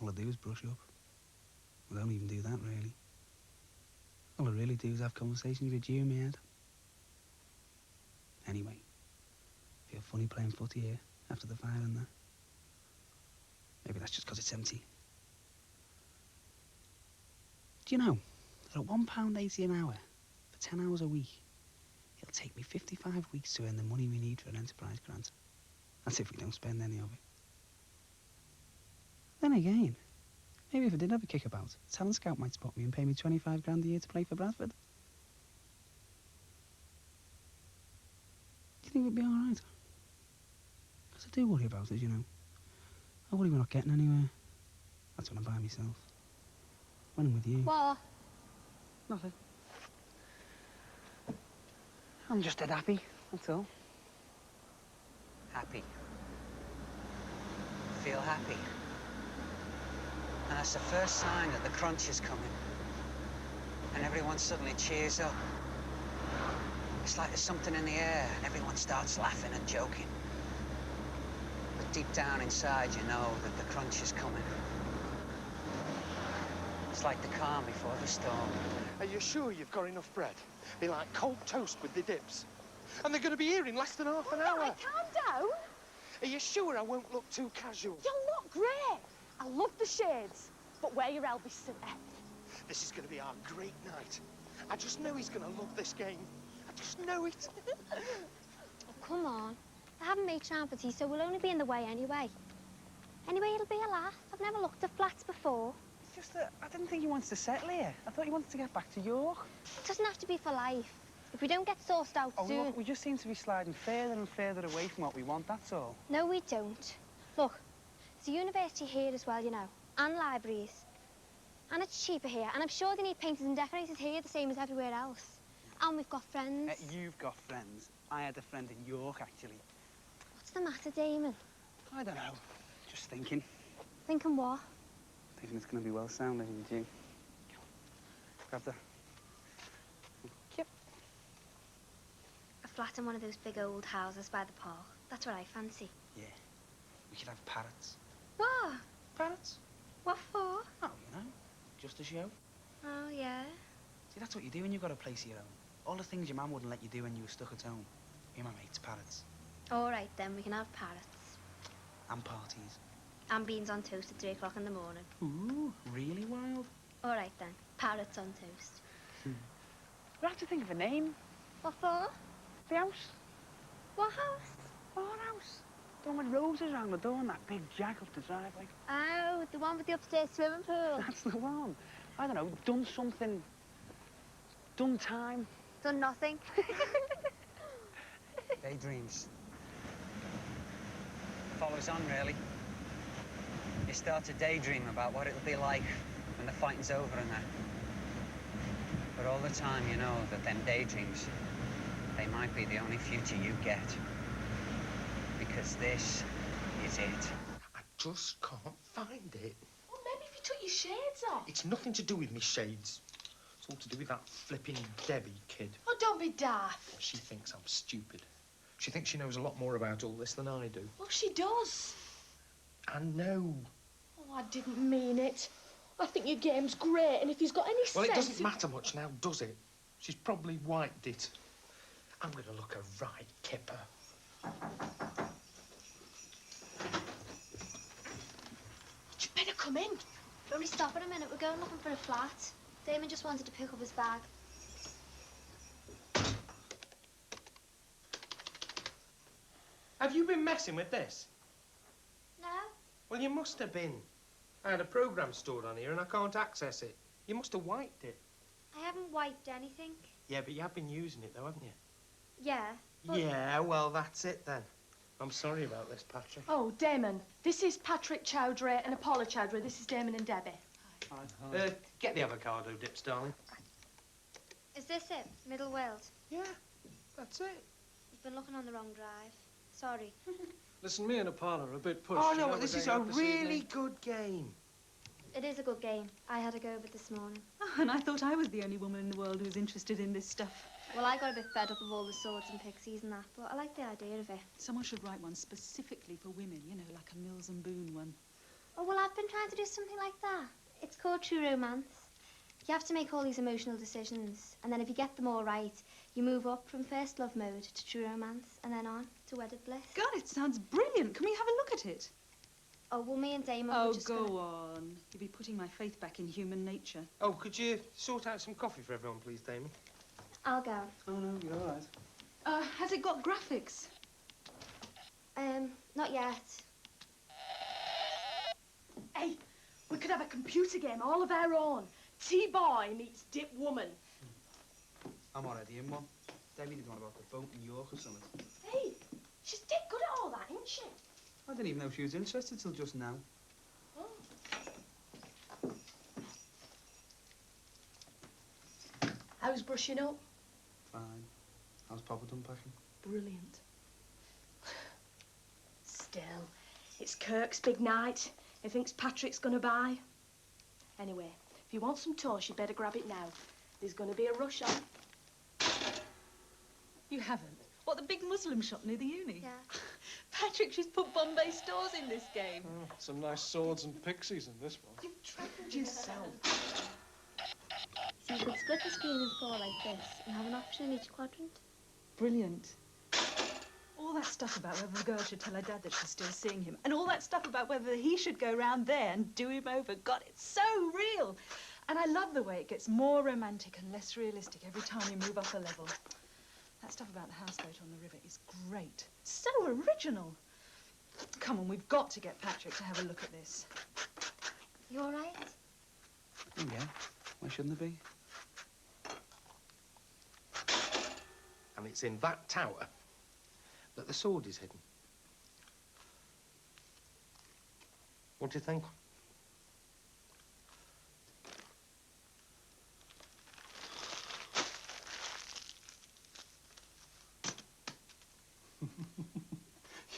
All I do is brush up. I don't even do that, really. All I really do is have conversations with you in my head. Anyway, feel funny playing footy here after the fire and that. Maybe that's just because it's empty. Do you know that at £1.80 an hour for 10 hours a week, it'll take me 55 weeks to earn the money we need for an enterprise grant? That's if we don't spend any of it. Then again, maybe if I did have a kickabout, a talent scout might spot me and pay me 25 grand a year to play for Bradford. Do you think we'd be all right? Because I do worry about us, you know. I worry we're not getting anywhere. That's when I'm by myself. When I'm with you. What? Nothing. I'm just dead happy, that's all. Happy. Feel happy. And that's the first sign that the crunch is coming. And everyone suddenly cheers up. It's like there's something in the air and everyone starts laughing and joking. But deep down inside you know that the crunch is coming. It's like the calm before the storm. Are you sure you've got enough bread? Be like cold toast with the dips. And they're going to be here in less than half an hour. Calm down. Are you sure I won't look too casual? You'll look great. I love the shades, but wear your Elvis Center. This is going to be our great night. I just know he's going to love this game. I just know it. Oh, come on. I haven't made champati, so we'll only be in the way anyway. Anyway, it'll be a laugh. I've never looked at flats before. It's just that I didn't think he wanted to settle here. I thought he wanted to get back to York. It doesn't have to be for life. If we don't get sourced out soon... Look, we just seem to be sliding further and further away from what we want, that's all. No, we don't. Look, there's a university here as well, you know, and libraries. And it's cheaper here, and I'm sure they need painters and decorators here the same as everywhere else. And we've got friends. You've got friends. I had a friend in York, actually. What's the matter, Damon? I don't know. Just thinking. Thinking what? Thinking it's going to be well sounding, isn't you? Grab the... Yep. A flat in one of those big old houses by the park. That's what I fancy. Yeah. We could have parrots. What? Parrots? What for? Oh, you know, just a show. Oh, yeah? See, that's what you do when you've got a place of your own. All the things your mum wouldn't let you do when you were stuck at home. Me and my mates, parrots. All right, then, we can have parrots. And parties. And beans on toast at 3 o'clock in the morning. Ooh, really wild. All right, then. Parrots on toast. We'll have to think of a name. What for? The house. What house? Our house. The one with roses around the door and that big jack up the driveway. Oh, the one with the upstairs swimming pool. That's the one. I don't know, done something Done time. Done nothing. Daydreams. Follows on, really. You start to daydream about what it'll be like when the fighting's over and that. But all the time you know that them daydreams, they might be the only future you get. Because this is it. I just can't find it. Well, maybe if you took your shades off. It's nothing to do with me shades. It's all to do with that flipping Debbie kid. Oh, don't be daft. She thinks I'm stupid. She thinks she knows a lot more about all this than I do. Well, she does. I know. Oh, I didn't mean it. I think your game's great, and if he's got any Well, sense... it doesn't matter much now, does it? She's probably wiped it. I'm going to look her right kipper. You'd better come in. Only stop in a minute. We're going looking for a flat. Damon just wanted to pick up his bag. Have you been messing with this? No? Well, you must have been. I had a program stored on here and I can't access it. You must have wiped it. I haven't wiped anything. Yeah, but you have been using it, though, haven't you? Yeah. But... Yeah, well, that's it, then. I'm sorry about this, Patrick. Oh, Damon, this is Patrick Chowdhury and Apollo Chowdhury. This is Damon and Debbie. Hi. Get the avocado dips, darling. Is this it? Middle world? Yeah, that's it. You've been looking on the wrong drive. Sorry. Listen, me and Apollo are a bit pushed. Oh, You no, know, but this we're is going a out this really evening. good game. It is a good game. I had a go of it this morning. Oh, and I thought I was the only woman in the world who's interested in this stuff. Well, I got a bit fed up of all the swords and pixies and that, but I like the idea of it. Someone should write one specifically for women, you know, like a Mills and Boone one. Oh, well, I've been trying to do something like that. It's called true romance. You have to make all these emotional decisions, and then if you get them all right, you move up from first love mode to true romance, and then on to wedded bliss. God, it sounds brilliant. Can we have a look at it? Oh, well, me and Damon Oh, were just go gonna... on. You'll be putting my faith back in human nature. Oh, could you sort out some coffee for everyone, please, Damien? I'll go. Oh, no, you're all right. Has it got graphics? Not yet. Hey, we could have a computer game all of our own. T-boy meets Dip woman. I'm already in one. Debbie did one about the boat in York or something. Hey, she's dead good at all that, isn't she? I didn't even know she was interested till just now. Oh. How's brushing up? Fine. How's Papa done packing? Brilliant. Still, it's Kirk's big night. He thinks Patrick's gonna buy. Anyway, if you want some toast, you'd better grab it now. There's gonna be a rush on. You haven't? What, the big Muslim shop near the uni? Yeah. Patrick, she's put Bombay stores in this game. Oh, some nice swords and pixies in this one. You've troubled yourself. So you could split the screen in four like this and have an option in each quadrant. Brilliant. All that stuff about whether the girl should tell her dad that she's still seeing him, and all that stuff about whether he should go round there and do him over. God, it's so real. And I love the way it gets more romantic and less realistic every time you move up a level. That stuff about the houseboat on the river is great. So original. Come on, we've got to get Patrick to have a look at this. You all right? Oh, yeah. Why shouldn't there be? And it's in that tower that the sword is hidden. What do you think?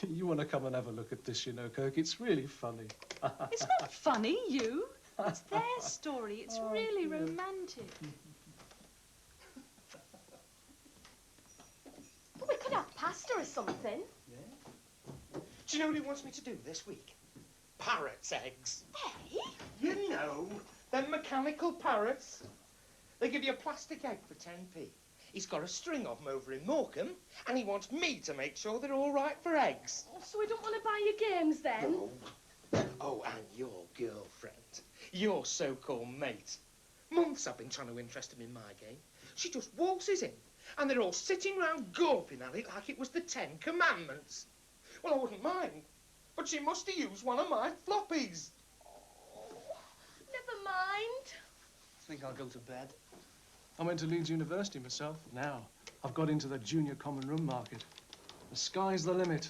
You want to come and have a look at this, you know, Kirk. It's really funny. It's not funny, you. It's their story. It's really romantic. Well, we could have pasta or something. Do you know what he wants me to do this week? Parrot's eggs. Hey? You know, them mechanical parrots. They give you a plastic egg for 10p. He's got a string of them over in Morecambe, and he wants me to make sure they're all right for eggs. Oh, so we don't want to buy your games then? No. Oh, and your girlfriend. Your so-called mate. Months I've been trying to interest him in my game. She just waltzes in, and they're all sitting round gawping at it like it was the 10 Commandments. Well, I wouldn't mind, but she must have used one of my floppies. Oh, never mind. I think I'll go to bed. I went to Leeds University myself. Now, I've got into the junior common room market. The sky's the limit.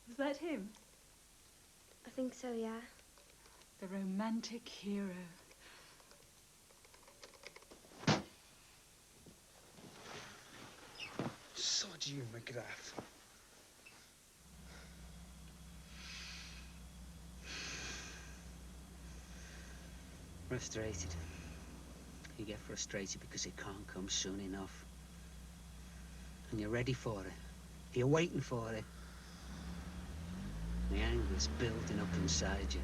Was that him? I think so, yeah. The romantic hero. Sod you, McGrath. Frustrated. You get frustrated because it can't come soon enough. And you're ready for it. You're waiting for it. The anger's building up inside you.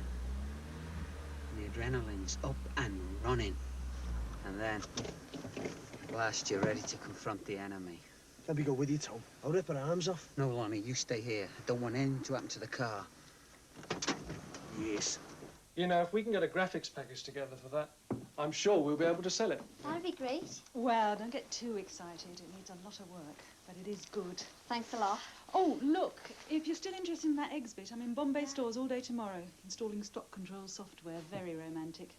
And the adrenaline's up and running. And then, at last, you're ready to confront the enemy. Let me go with you, Tom. I'll rip her arms off. No, Lonnie, you stay here. I don't want anything to happen to the car. Yes. You know, if we can get a graphics package together for that, I'm sure we'll be able to sell it. That'd be great. Well, don't get too excited. It needs a lot of work, but it is good. Thanks a lot. Oh, look, if you're still interested in that exhibit, I'm in Bombay stores all day tomorrow, installing stock control software. Very romantic.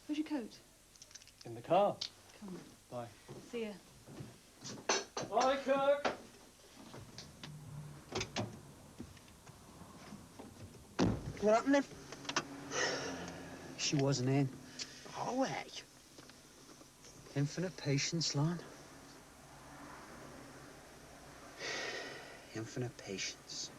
Where's your coat? In the car. Come on. Bye. See ya. Bye, Kirk. What happened then? She wasn't in. Oh, way. Infinite patience, Lon. Infinite patience.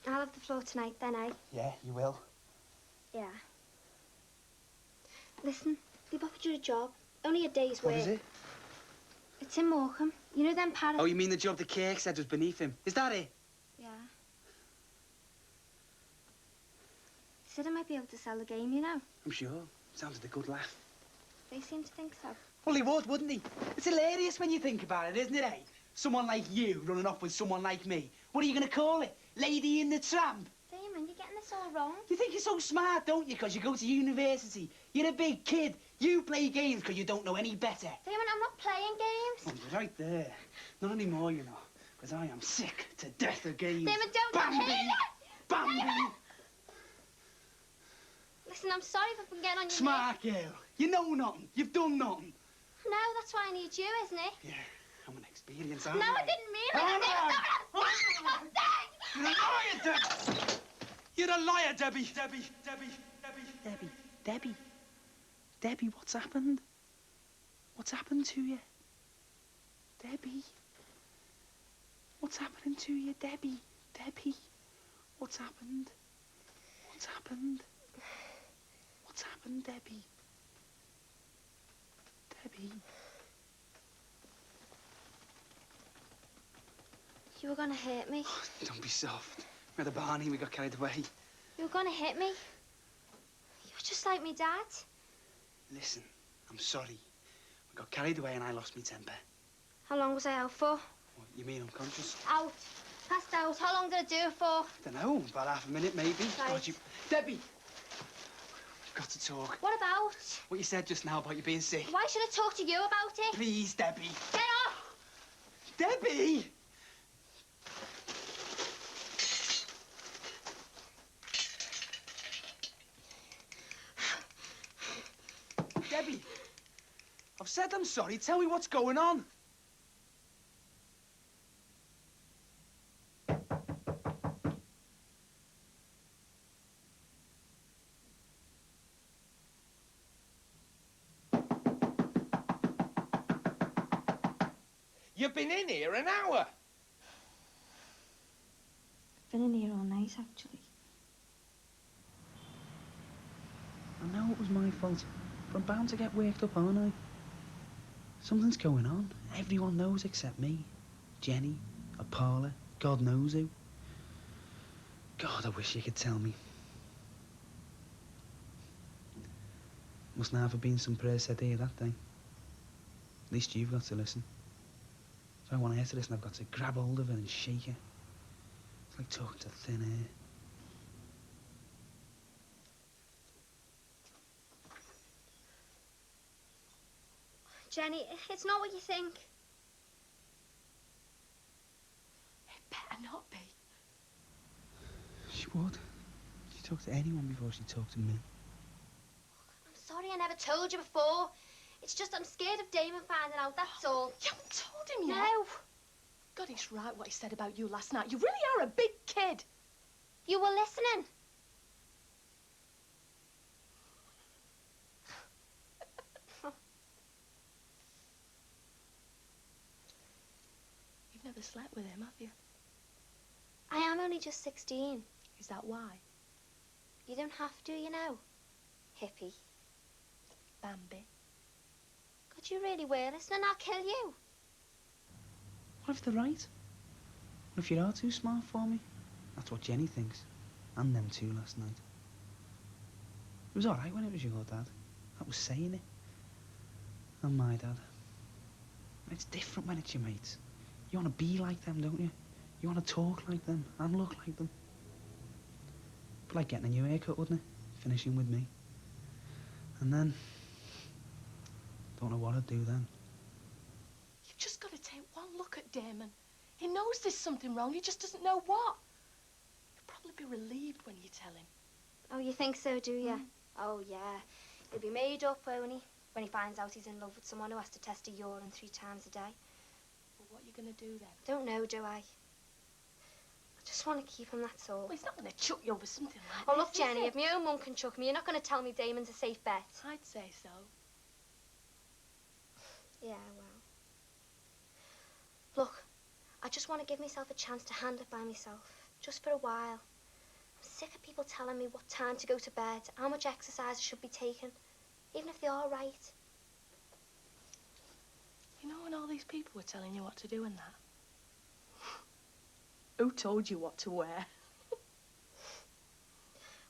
I'll have the floor tonight then, eh? Yeah, you will. Yeah. Listen, they've offered you a job. Only a day's work. What is it? It's in Morecambe. You know them Paris... Oh, you mean the job the Kirk said was beneath him? Is that it? Yeah. He said I might be able to sell the game, you know. I'm sure. Sounded a good laugh. They seem to think so. Well, he would, wouldn't he? It's hilarious when you think about it, isn't it, eh? Someone like you running off with someone like me. What are you going to call it? Lady in the Tramp? Damon, you're getting this all wrong. You think you're so smart, don't you, because you go to university? You're a big kid. You play games because you don't know any better. Damon, I'm not playing games. Oh, you're right there. Not anymore, you know, because I am sick to death of games. Damon, don't Bambi! hate it! Bambi! Damon! Listen, I'm sorry if I've been getting on your Smart girl. You know nothing. You've done nothing. No, that's why I need you, isn't it? Yeah, I'm an experience, No, aren't I didn't mean it. You're a liar, Debbie. Debbie, what's happened? What's happened to you? Debbie. What's happening to you, Debbie? Debbie. What's happened? What's happened? What's happened, Debbie? Debbie. You were gonna hit me. Oh, don't be soft. We're at the Barney, we got carried away. You were gonna hit me. You're just like me dad. Listen, I'm sorry. We got carried away and I lost my temper. How long was I out for? What, you mean unconscious? Out. Passed out. How long did I do it for? Dunno, about half a minute maybe. Right. God, Debbie! We've got to talk. What about? What you said just now about you being sick. Why should I talk to you about it? Please, Debbie. Get off! Debbie! Debbie, I've said I'm sorry. Tell me what's going on. You've been in here an hour. I've been in here all night, actually. I know it was my fault, but I'm bound to get worked up, aren't I? Something's going on. Everyone knows except me. Jenny, a Paula, God knows who. God, I wish you could tell me. Must now have been some prayer said here that day. At least you've got to listen. If I want her to listen, I've got to grab hold of her and shake her. It's like talking to thin air. Jenny, it's not what you think. It better not be. She would. She talked to anyone before she talked to me. I'm sorry I never told you before. It's just I'm scared of Damon finding out, that's all. You haven't told him yet? No. God, it's right what he said about you last night. You really are a big kid. You were listening. You've never slept with him, have you? I am only just 16. Is that why? You don't have to, you know. Hippie. Bambi. God, you really were listening. I'll kill you. What if they're right? What if you are too smart for me? That's what Jenny thinks. And them too last night. It was all right when it was your dad. That was saying it. And my dad. It's different when it's your mates. You want to be like them, don't you? You want to talk like them and look like them. But like getting a new haircut, wouldn't it? Finishing with me. And then... don't know what I'd do then. You've just got to take one look at Damon. He knows there's something wrong, he just doesn't know what. He'll probably be relieved when you tell him. Oh, you think so, do you? Oh, yeah. He'll be made up, won't he? When he finds out he's in love with someone who has to test a urine 3 times a day. Well, what are you going to do then? Don't know, do I? I just want to keep him, that's all. Well, he's not going to chuck you over something like Oh, this, look, Jenny, is if my own mum can chuck me, you're not going to tell me Damon's a safe bet. I'd say so. Yeah, well. Look, I just want to give myself a chance to handle it by myself, just for a while. I'm sick of people telling me what time to go to bed, how much exercise I should be taking, even if they are right. You know when all these people were telling you what to do and that? Who told you what to wear?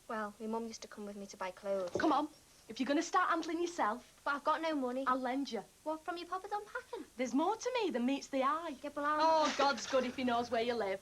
Well, my mum used to come with me to buy clothes. Come on, if you're going to start handling yourself... But I've got no money. I'll lend you. What, from your papa's unpacking? There's more to me than meets the eye. Yeah, but I'll... Oh, God's good if he knows where you live.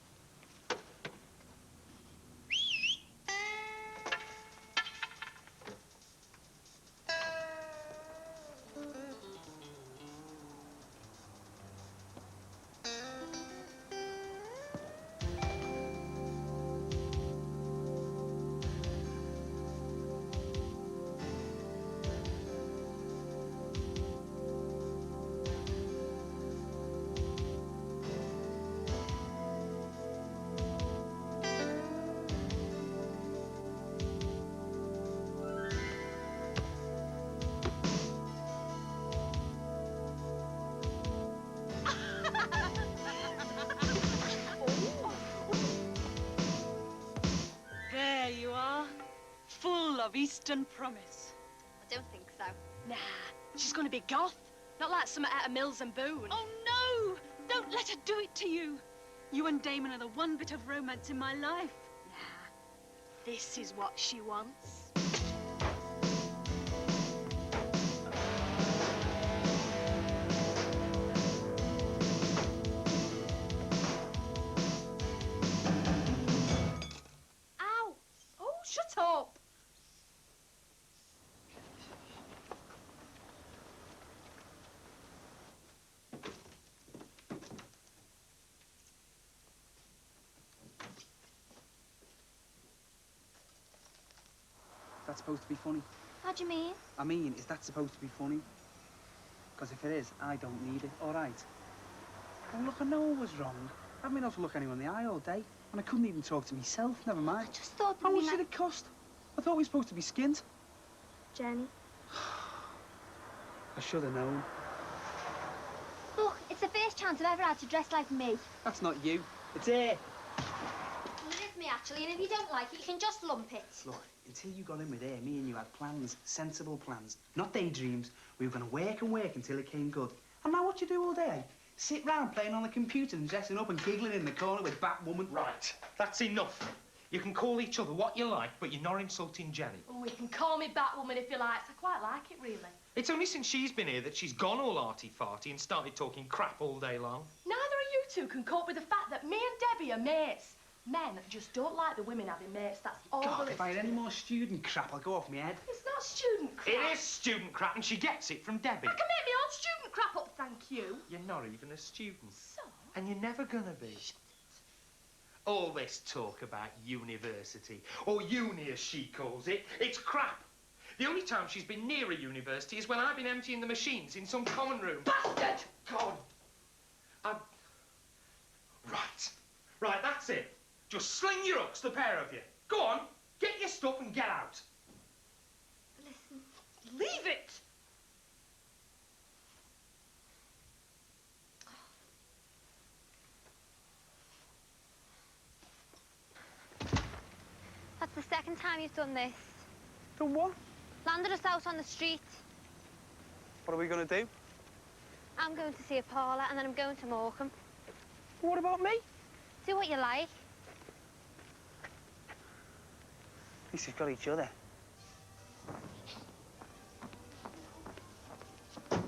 There you are, full of Eastern promise. I don't think so. Nah, she's going to be goth. Not like some out of Mills and Boone. Oh, no! Don't let her do it to you. You and Damon are the one bit of romance in my life. Nah, this is what she wants. Ow! Oh, shut up. That's supposed to be funny. What do you mean? I mean, is that supposed to be funny? Because if it is, I don't need it, all right? And look, I know I was wrong. I haven't been able to look anyone in the eye all day, and I couldn't even talk to myself, never mind. I just thought... How much did it cost? I thought we were supposed to be skinned. Jenny. I should have known. Look, it's the first chance I've ever had to dress like me. That's not you. It's here. Well, it is me, actually, and if you don't like it, you can just lump it. Look, until you got in with her, me and you had plans, sensible plans, not daydreams. We were going to work and work until it came good. And now what you do all day? Sit round playing on the computer and dressing up and giggling in the corner with Batwoman. Right, that's enough. You can call each other what you like, but you're not insulting Jenny. Oh, you can call me Batwoman if you like. I quite like it, really. It's only since she's been here that she's gone all arty-farty and started talking crap all day long. Neither of you two can cope with the fact that me and Debbie are mates. Men just don't like the women having mates, that's all God, there if I is. had any more student crap, I'll go off my head. It's not student crap. It is student crap, and she gets it from Debbie. I can make my own student crap thank you. You're not even a student. So? And you're never gonna be. All this talk about university, or uni as she calls it, it's crap. The only time she's been near a university is when I've been emptying the machines in some common room. Bastard! God. Right, that's it. Just sling your hooks, the pair of you. Go on, get your stuff and get out. Listen. Leave it! That's the second time you've done this. Done what? Landed us out on the street. What are we going to do? I'm going to see a parlour and then I'm going to Morecambe. What about me? Do what you like. At least we've got each other. A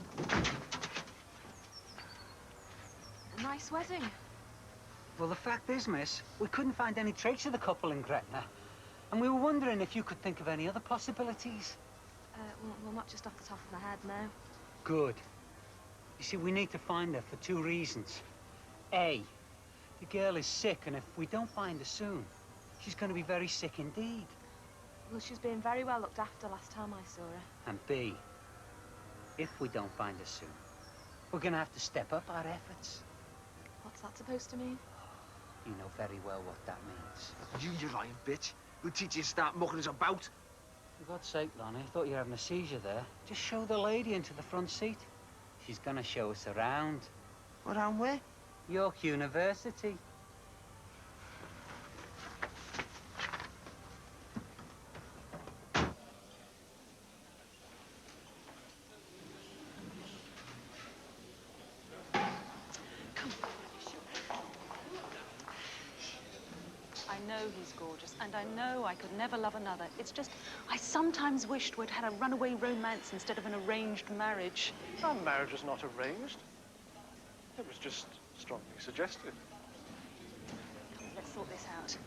nice wedding. Well, the fact is, miss, we couldn't find any trace of the couple in Gretna. And we were wondering if you could think of any other possibilities. Well, not just off the top of my head, no. Good. You see, we need to find her for two reasons. A, the girl is sick, and if we don't find her soon, she's going to be very sick indeed. Well, she's been very well looked after last time I saw her. And B, if we don't find her soon, we're going to have to step up our efforts. What's that supposed to mean? You know very well what that means. You lying bitch. Who teach you to start mucking us about? For God's sake, Lonnie, I thought you were having a seizure there. Just show the lady into the front seat. She's going to show us around. Around where? York University. I know he's gorgeous, and I know I could never love another. It's just, I sometimes wished we'd had a runaway romance instead of an arranged marriage. Our marriage was not arranged. It was just strongly suggested. Come on, let's sort this out.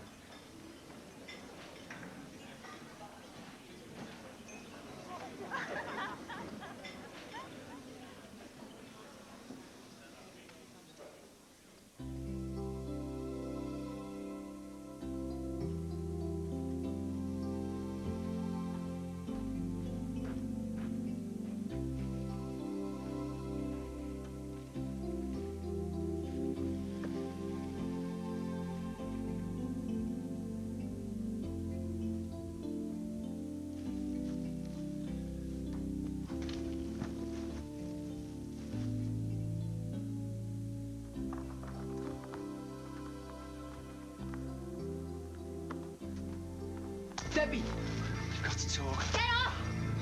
Debbie! You've got to talk. Get off!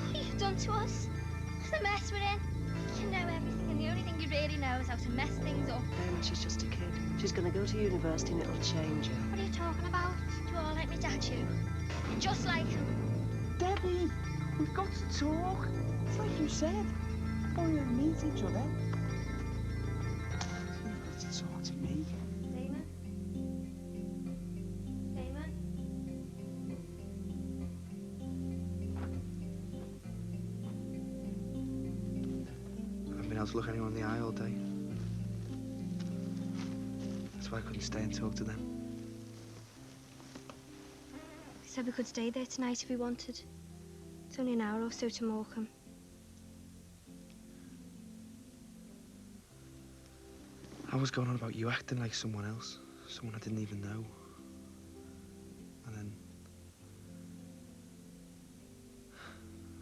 What have you done to us? It's the mess we're in. You know everything, and the only thing you really know is how to mess things up. She's just a kid. She's going to go to university and it'll change her. What are you talking about? You all like me dad, you. You're just like him. Debbie, we've got to talk. It's like you said. Oh, we meet each other. You've got to talk to me. Damon? Damon? I haven't been able to look anyone in the eye all day. That's why I couldn't stay and talk to them. We said we could stay there tonight if we wanted. It's only an hour or so to Morecambe. I was going on about you acting like someone else, someone I didn't even know. And then...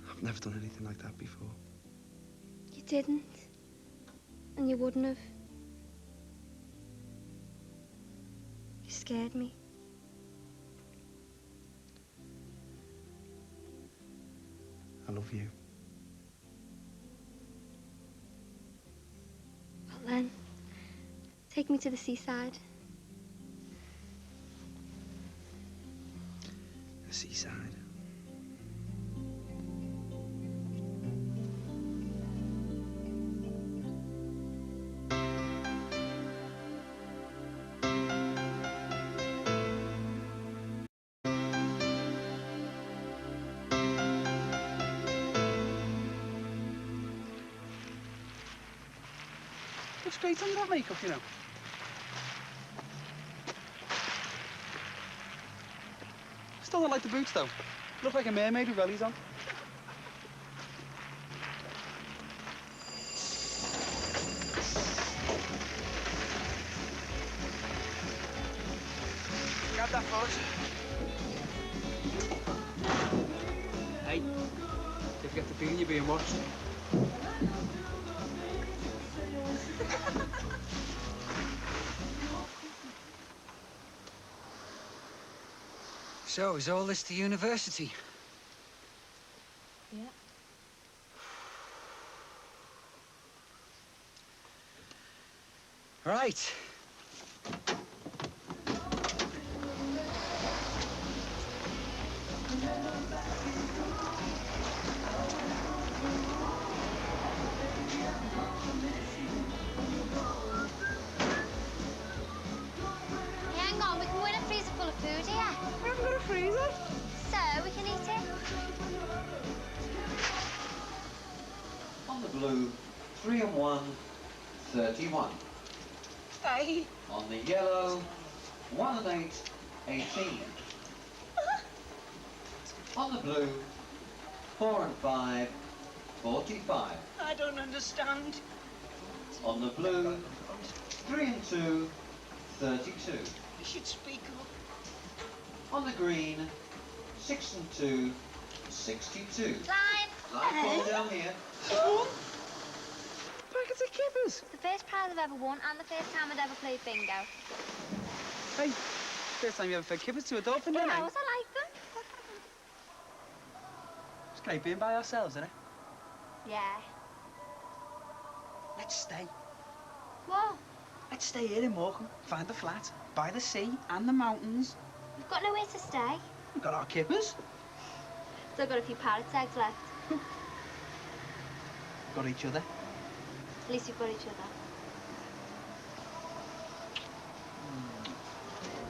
I've never done anything like that before. You didn't. And you wouldn't have. You scared me. I love you. Well then, take me to the seaside. The seaside. great on that makeup, you know. Still don't like the boots, though. Look like a mermaid with wellies on. Grab that for us. Hey, if you get the feeling you're being watched. So, is all this the university? Yeah. Right. Hang on, we can win a freezer full of food here. We haven't got a freezer. So, we can eat it. On the blue, 3 and 1, 31. Hey. On the yellow, 1 and 8, 18. On the blue, 4 and 5, 45. I don't understand. On the blue, 3 and 2, 32. You should speak up. On the green, 6 and 2, 62. Clive! Ball down here. Packets of kippers. It's the first prize I've ever won and the first time I'd ever played bingo. Hey, first time you ever fed kippers to a dolphin, Who then, eh? knows? I like them. It's great being by ourselves, isn't it? Yeah. Let's stay. What? Let's stay here in Morecambe, find the flat, by the sea and the mountains. We've got nowhere to stay. We've got our kippers. Still got a few parrot's eggs left. Got each other. At least we've got each other.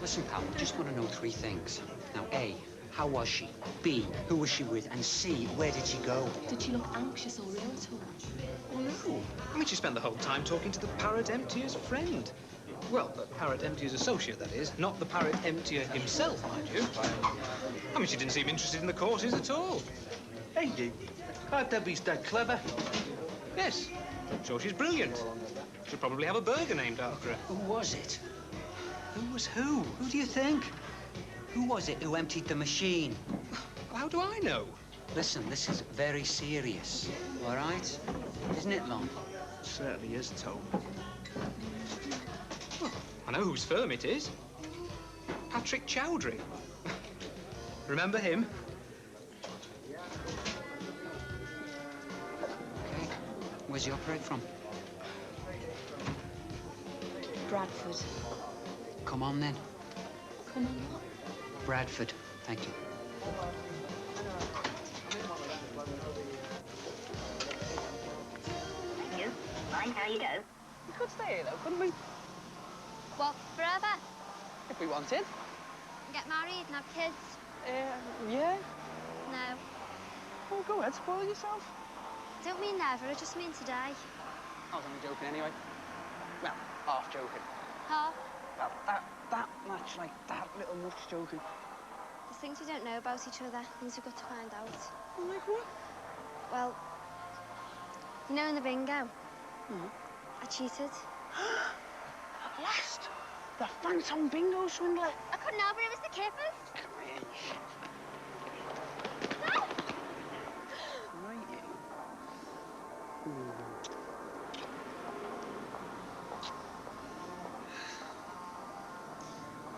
Listen, pal, I just want to know 3 things. Now, A, how was she? B, who was she with? And C, where did she go? Did she look anxious or ill at all? Oh, no. I mean, she spent the whole time talking to the parrot emptier's friend. Well, the parrot emptier's associate, that is. Not the parrot emptier himself, mind you. I mean, she didn't seem interested in the courses at all. Hey, you. That Debbie's dead clever. Yes. I'm sure she's brilliant. She'll probably have a burger named after her. Who was it? Who was who? Who do you think? Who was it who emptied the machine? Well, how do I know? Listen, this is very serious, all right? Isn't it, Lon? Certainly is, Tom. Well, I know whose firm it is. Patrick Chowdhury. Remember him? Okay. Where's he operate from? Bradford. Come on, then. Come on, what? Bradford. Thank you. Thank you. Mind how you go. We could stay here, though, couldn't we? What, forever? If we wanted. Get married and have kids? Yeah. No. Oh, go ahead, spoil yourself. I don't mean never, I just mean today. I was only joking anyway. Well, half joking. Half? Well, that much, like, that little much joking. There's things we don't know about each other, things we've got to find out. Like what? Well, you know in the bingo, Mm. I cheated. At last! The phantom bingo swindler! I couldn't help it, it was the kippers.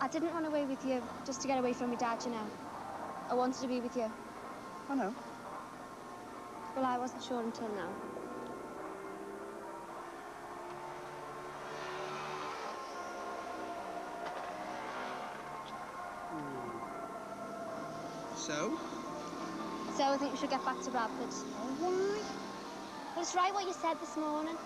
I didn't run away with you just to get away from my dad, you know. I wanted to be with you. I know. Well, I wasn't sure until now. So? So I think we should get back to Bradford. Oh, why? Well, it's right what you said this morning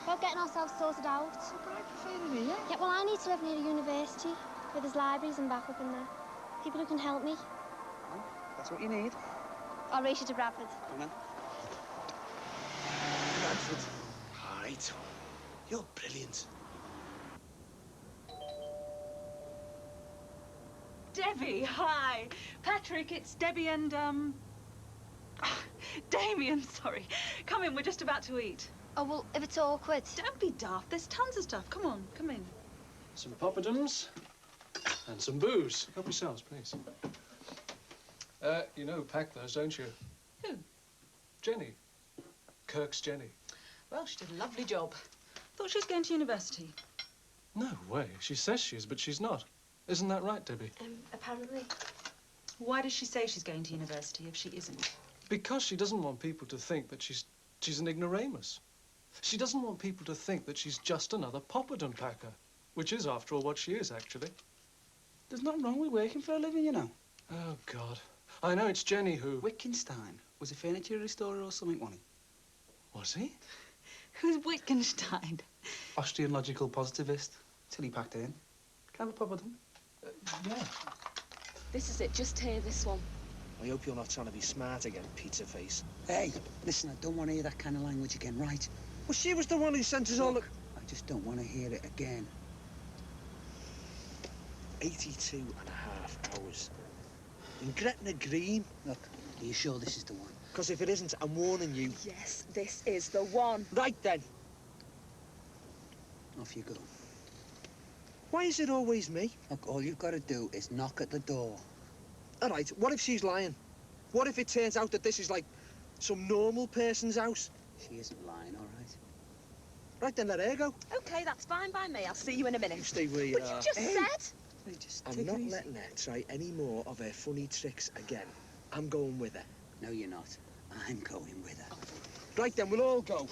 about getting ourselves sorted out. But I prefer it here. Yeah, well, I need to live near a university where there's libraries and backup in there. People who can help me. Well, that's what you need. I'll race you to Bradford. Come on. Bradford. All right. You're brilliant. Debbie, hi. Patrick, it's Debbie and, Damien, sorry. Come in, we're just about to eat. Oh, well, if it's awkward. Don't be daft. There's tons of stuff. Come on, come in. Some poppadoms and some booze. Help yourselves, please. You know who packed those, don't you? Who? Jenny. Kirk's Jenny. Well, she did a lovely job. Thought she was going to university. No way. She says she is, but she's not. Isn't that right, Debbie? Apparently. Why does she say she's going to university if she isn't? Because she doesn't want people to think that she's an ignoramus. She doesn't want people to think that she's just another poppadom packer, which is, after all, what she is, actually. There's nothing wrong with working for a living, you know. Oh, God. I know it's Jenny who... Wittgenstein was a furniture restorer or something, wasn't he? Was he? Who's Wittgenstein? Austrian logical positivist. Till he packed it in. Can I have a poppadom? Yeah. This is it, just hear this one. I hope you're not trying to be smart again, pizza face. Hey, listen, I don't want to hear that kind of language again, right? Well, she was the one who sent us all the... I just don't want to hear it again. 82 and a half hours. In Gretna Green. Look, are you sure this is the one? Because if it isn't, I'm warning you. Yes, this is the one. Right then. Off you go. Why is it always me? Look, all you've got to do is knock at the door. All right, what if she's lying? What if it turns out that this is like some normal person's house? She isn't lying, all right? Right then, let her go. Okay, that's fine by me. I'll see you in a minute. You stay where you But are. you just said... I'm not letting her try any more of her funny tricks again. I'm going with her. No, you're not. I'm going with her. Right then, we'll all go.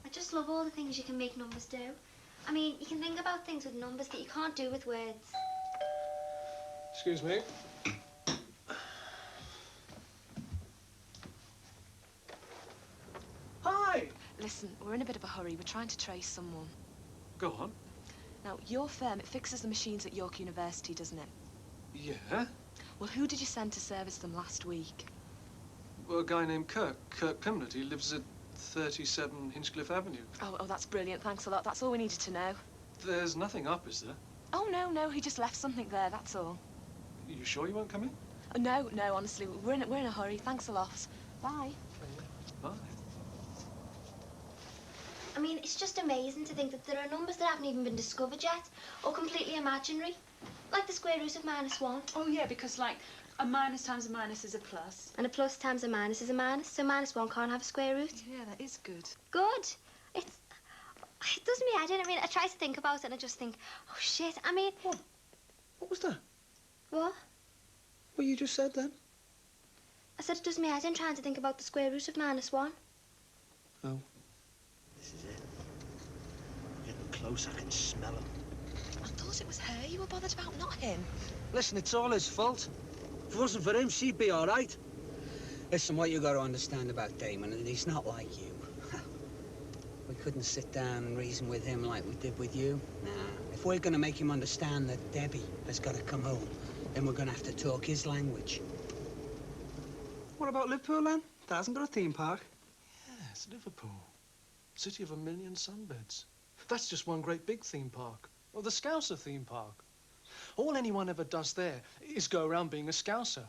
I just love all the things you can make numbers do. I mean, you can think about things with numbers that you can't do with words. Excuse me. Hi! Listen, we're in a bit of a hurry. We're trying to trace someone. Go on. Now, your firm, it fixes the machines at York University, doesn't it? Yeah? Well, who did you send to service them last week? Well, a guy named Kirk Pimlett. He lives at 37 Hinchcliffe Avenue. Oh, that's brilliant. Thanks a lot. That's all we needed to know. There's nothing up, is there? Oh, no, he just left something there, that's all. You sure you won't come in? No, honestly, we're in a hurry. Thanks a lot. Bye. Bye. I mean, it's just amazing to think that there are numbers that haven't even been discovered yet, or completely imaginary. Like the square root of -1. Oh, yeah, because, like, a minus times a minus is a plus. And a plus times a minus is a minus, so -1 can't have a square root. Yeah, that is good. Good. It does me head in. I mean, I try to think about it and I just think, oh, shit. I mean... What was that? What? What you just said then? I said it does me head in trying to think about the square root of -1. Oh. This is it. Getting close, I can smell him. I thought it was her you were bothered about, not him. Listen, it's all his fault. If it wasn't for him, she'd be all right. Listen, what you got to understand about Damon, and he's not like you. We couldn't sit down and reason with him like we did with you. Nah. If we're going to make him understand that Debbie has got to come home, then we're going to have to talk his language. What about Liverpool, then? That hasn't got a theme park. Yes, Liverpool. City of a million sunbeds. That's just one great big theme park. Or the Scouser theme park. All anyone ever does there is go around being a Scouser,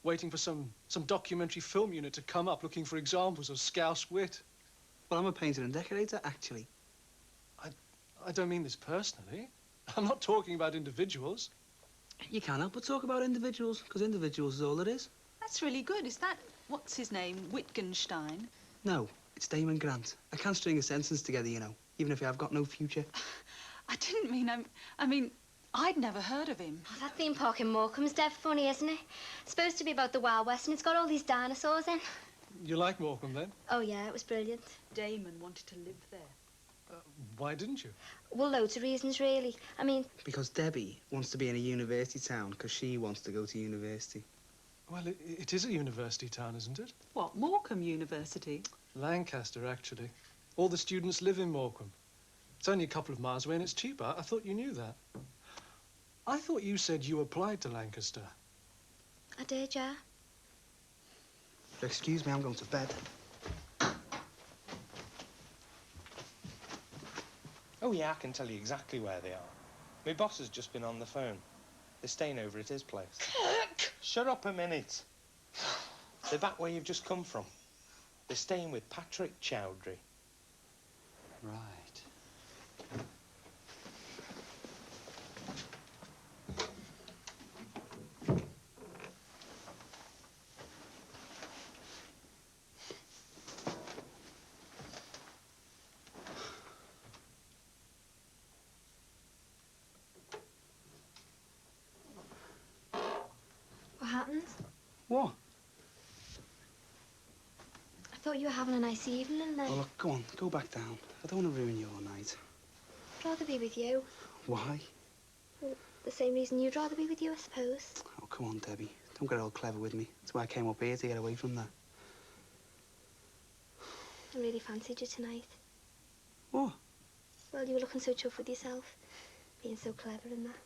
waiting for some documentary film unit to come up looking for examples of Scouse wit. Well, I'm a painter and decorator, actually. I don't mean this personally. I'm not talking about individuals. You can't help but talk about individuals, because individuals is all it is. That's really good. Is that, what's his name, Wittgenstein? No, it's Damon Grant. I can't string a sentence together, you know, even if I've got no future. I didn't mean, I mean, I'd never heard of him. Oh, that theme park in Morecambe's dead funny, isn't it? It's supposed to be about the Wild West and it's got all these dinosaurs in. You like Morecambe, then? Oh, yeah, it was brilliant. Damon wanted to live there. Why didn't you? Well, loads of reasons, really. I mean... Because Debbie wants to be in a university town because she wants to go to university. Well, it is a university town, isn't it? What, Morecambe University? Lancaster, actually. All the students live in Morecambe. It's only a couple of miles away and it's cheaper. I thought you knew that. I thought you said you applied to Lancaster. I did, yeah. Excuse me, I'm going to bed. Oh, yeah, I can tell you exactly where they are. My boss has just been on the phone. They're staying over at his place. Kirk! Shut up a minute. They're back where you've just come from. They're staying with Patrick Chowdhury. Right. What happened? What? I thought you were having a nice evening and then... Oh, look, go on, go back down. I don't want to ruin your night. I'd rather be with you. Why? Well, the same reason you'd rather be with you, I suppose. Oh, come on, Debbie. Don't get all clever with me. That's why I came up here, to get away from that. I really fancied you tonight. What? Well, you were looking so chuffed with yourself. Being so clever and that.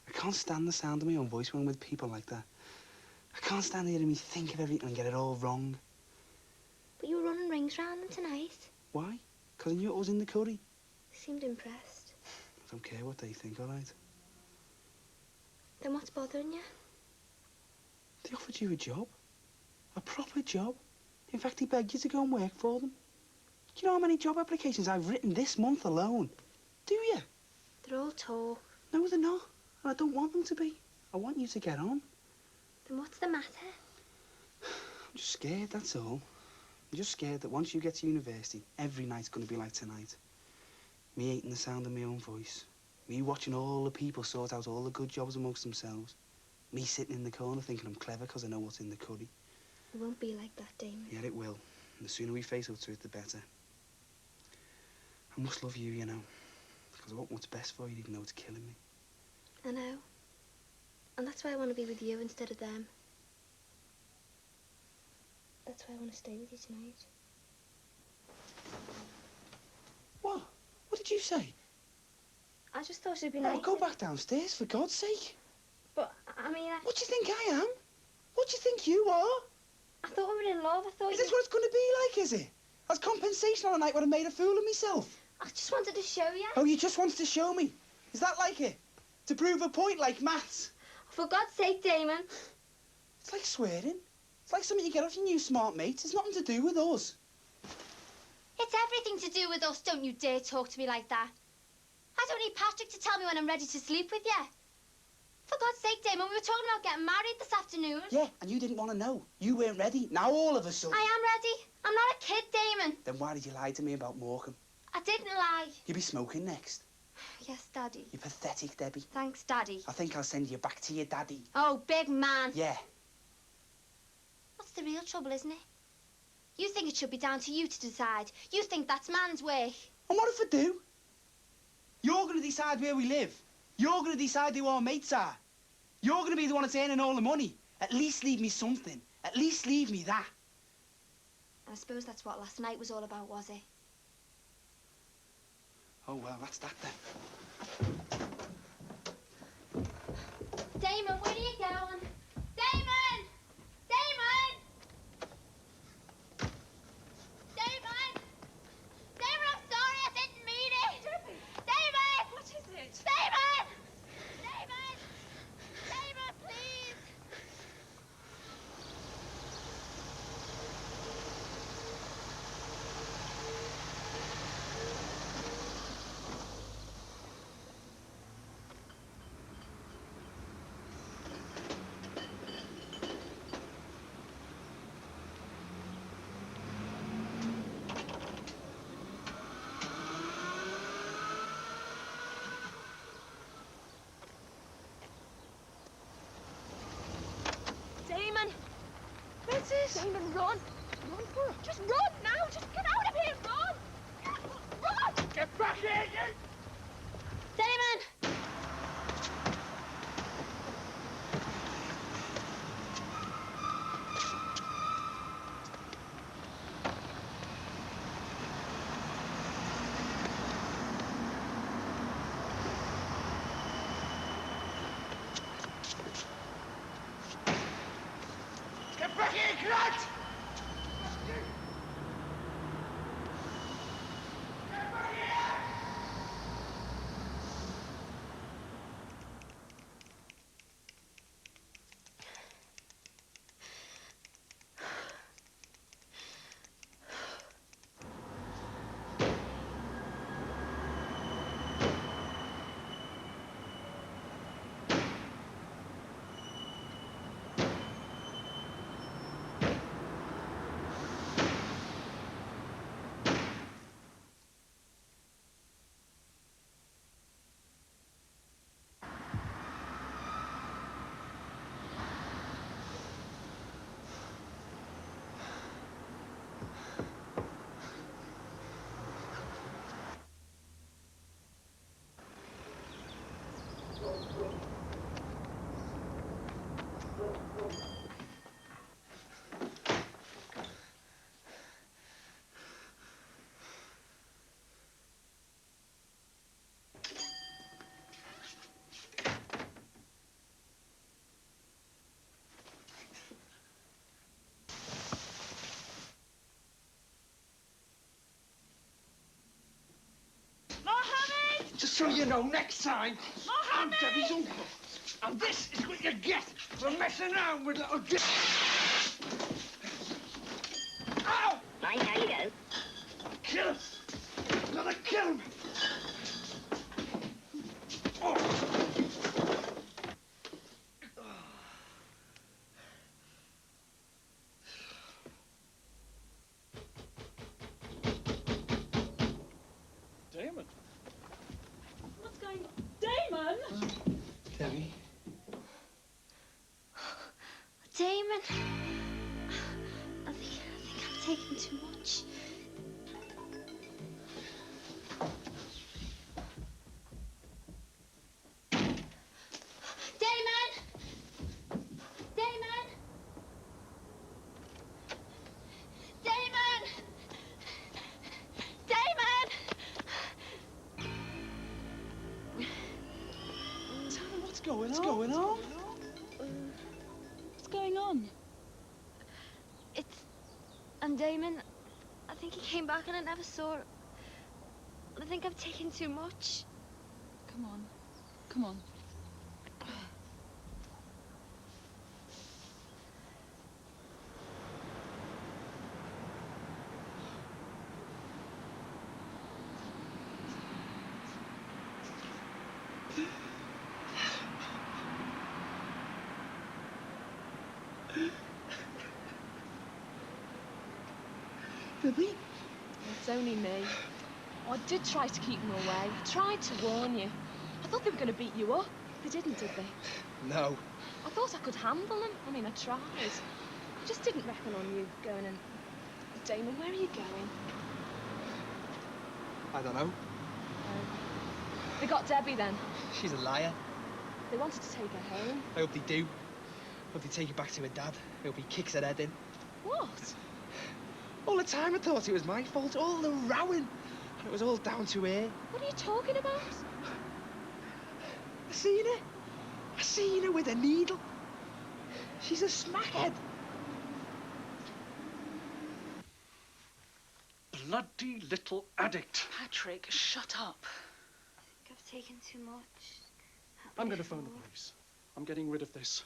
I can't stand the sound of my own voice when I'm with people like that. I can't stand hearing me think of everything and get it all wrong. But you were running rings round them tonight. Why? Because I knew it was in the curry. You seemed impressed. I don't care what they think, all right? Then what's bothering you? They offered you a job. A proper job. In fact, they begged you to go and work for them. Do you know how many job applications I've written this month alone? Do you? They're all talk. No, they're not. And I don't want them to be. I want you to get on. Then what's the matter? I'm just scared, that's all. I'm just scared that once you get to university, every night's going to be like tonight. Me hating the sound of my own voice. Me watching all the people sort out all the good jobs amongst themselves. Me sitting in the corner thinking I'm clever because I know what's in the curry. It won't be like that, Damon. Yeah, it will. And the sooner we face up to it, the better. I must love you, you know. Because I want what's best for you, even though it's killing me. I know. And that's why I want to be with you instead of them. That's why I want to stay with you tonight. What? What did you say? I just thought it'd be Oh, nice. go back downstairs, for God's sake. But, I mean, What do you think I am? What do you think you are? I thought we were in love. I thought Is this what it's going to be like, is it? As compensation on a night when I made a fool of myself? I just wanted to show you. Oh, you just wanted to show me? Is that like it? To prove a point like maths? For God's sake, Damon. It's like swearing. It's like something you get off your new smart mates. It's nothing to do with us. It's everything to do with us. Don't you dare talk to me like that. I don't need Patrick to tell me when I'm ready to sleep with you. For God's sake, Damon, we were talking about getting married this afternoon. Yeah, and you didn't want to know. You weren't ready. Now all of a sudden. I am ready. I'm not a kid, Damon. Then why did you lie to me about Morecambe? I didn't lie. You'll be smoking next. Yes, Daddy. You're pathetic, Debbie. Thanks, Daddy. I think I'll send you back to your daddy. Oh, big man. Yeah. What's the real trouble, isn't it? You think it should be down to you to decide. You think that's man's way. And what if I do? You're going to decide where we live. You're going to decide who our mates are. You're going to be the one that's earning all the money. At least leave me something. At least leave me that. And I suppose that's what last night was all about, was it? Oh, well, that's that then. Damon, where are you going? Damon! Damon! Damon! Damon, I'm sorry, I didn't mean it! Damon! What is it? Damon! Damon! Damon, please! Damon! Where's this? Damon, run! Run for it. Just run now! Just get out of here! Run! Run! Get back here, you! Damon! Get back here, Grant! Get back here! Just so you know, next time, I'm Debbie's uncle. And this is what you get for messing around with little Jim. Ow! Mind how you go. Kill him! Gotta kill him! Oh. Damon. What's going on? Damon! Debbie. Damon, I think I've taken too much. Damon! Damon! Damon! Damon! Tell me what's going on? What's going on? I'm Damon. I think he came back and I never saw it. I think I've taken too much. Come on. Come on. Debbie? It's only me. Oh, I did try to keep them away. I tried to warn you. I thought they were going to beat you up. They didn't, did they? No. I thought I could handle them. I mean, I tried. I just didn't reckon on you going and... Damon, where are you going? I don't know. They got Debbie then. She's a liar. They wanted to take her home. I hope they do. Hope they take her back to her dad. I hope he kicks her head in. What? All the time I thought it was my fault. All the rowing. And it was all down to her. What are you talking about? I seen her. I seen her with a needle. She's a smackhead. Bloody little addict. Patrick, shut up. I think I've taken too much. I'm going to phone the police. I'm getting rid of this.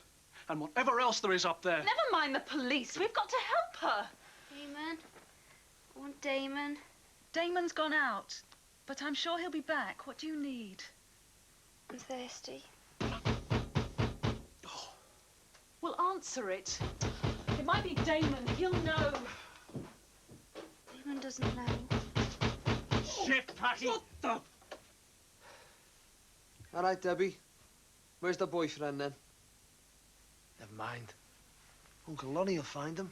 And whatever else there is up there. Never mind the police. We've got to help her. Damon. I want Damon. Damon's gone out, but I'm sure he'll be back. What do you need? I'm thirsty. Well, answer it. It might be Damon. He'll know. Damon doesn't know. Shit, Patty! What the? All right, Debbie. Where's the boyfriend, then? Never mind. Uncle Lonnie will find him.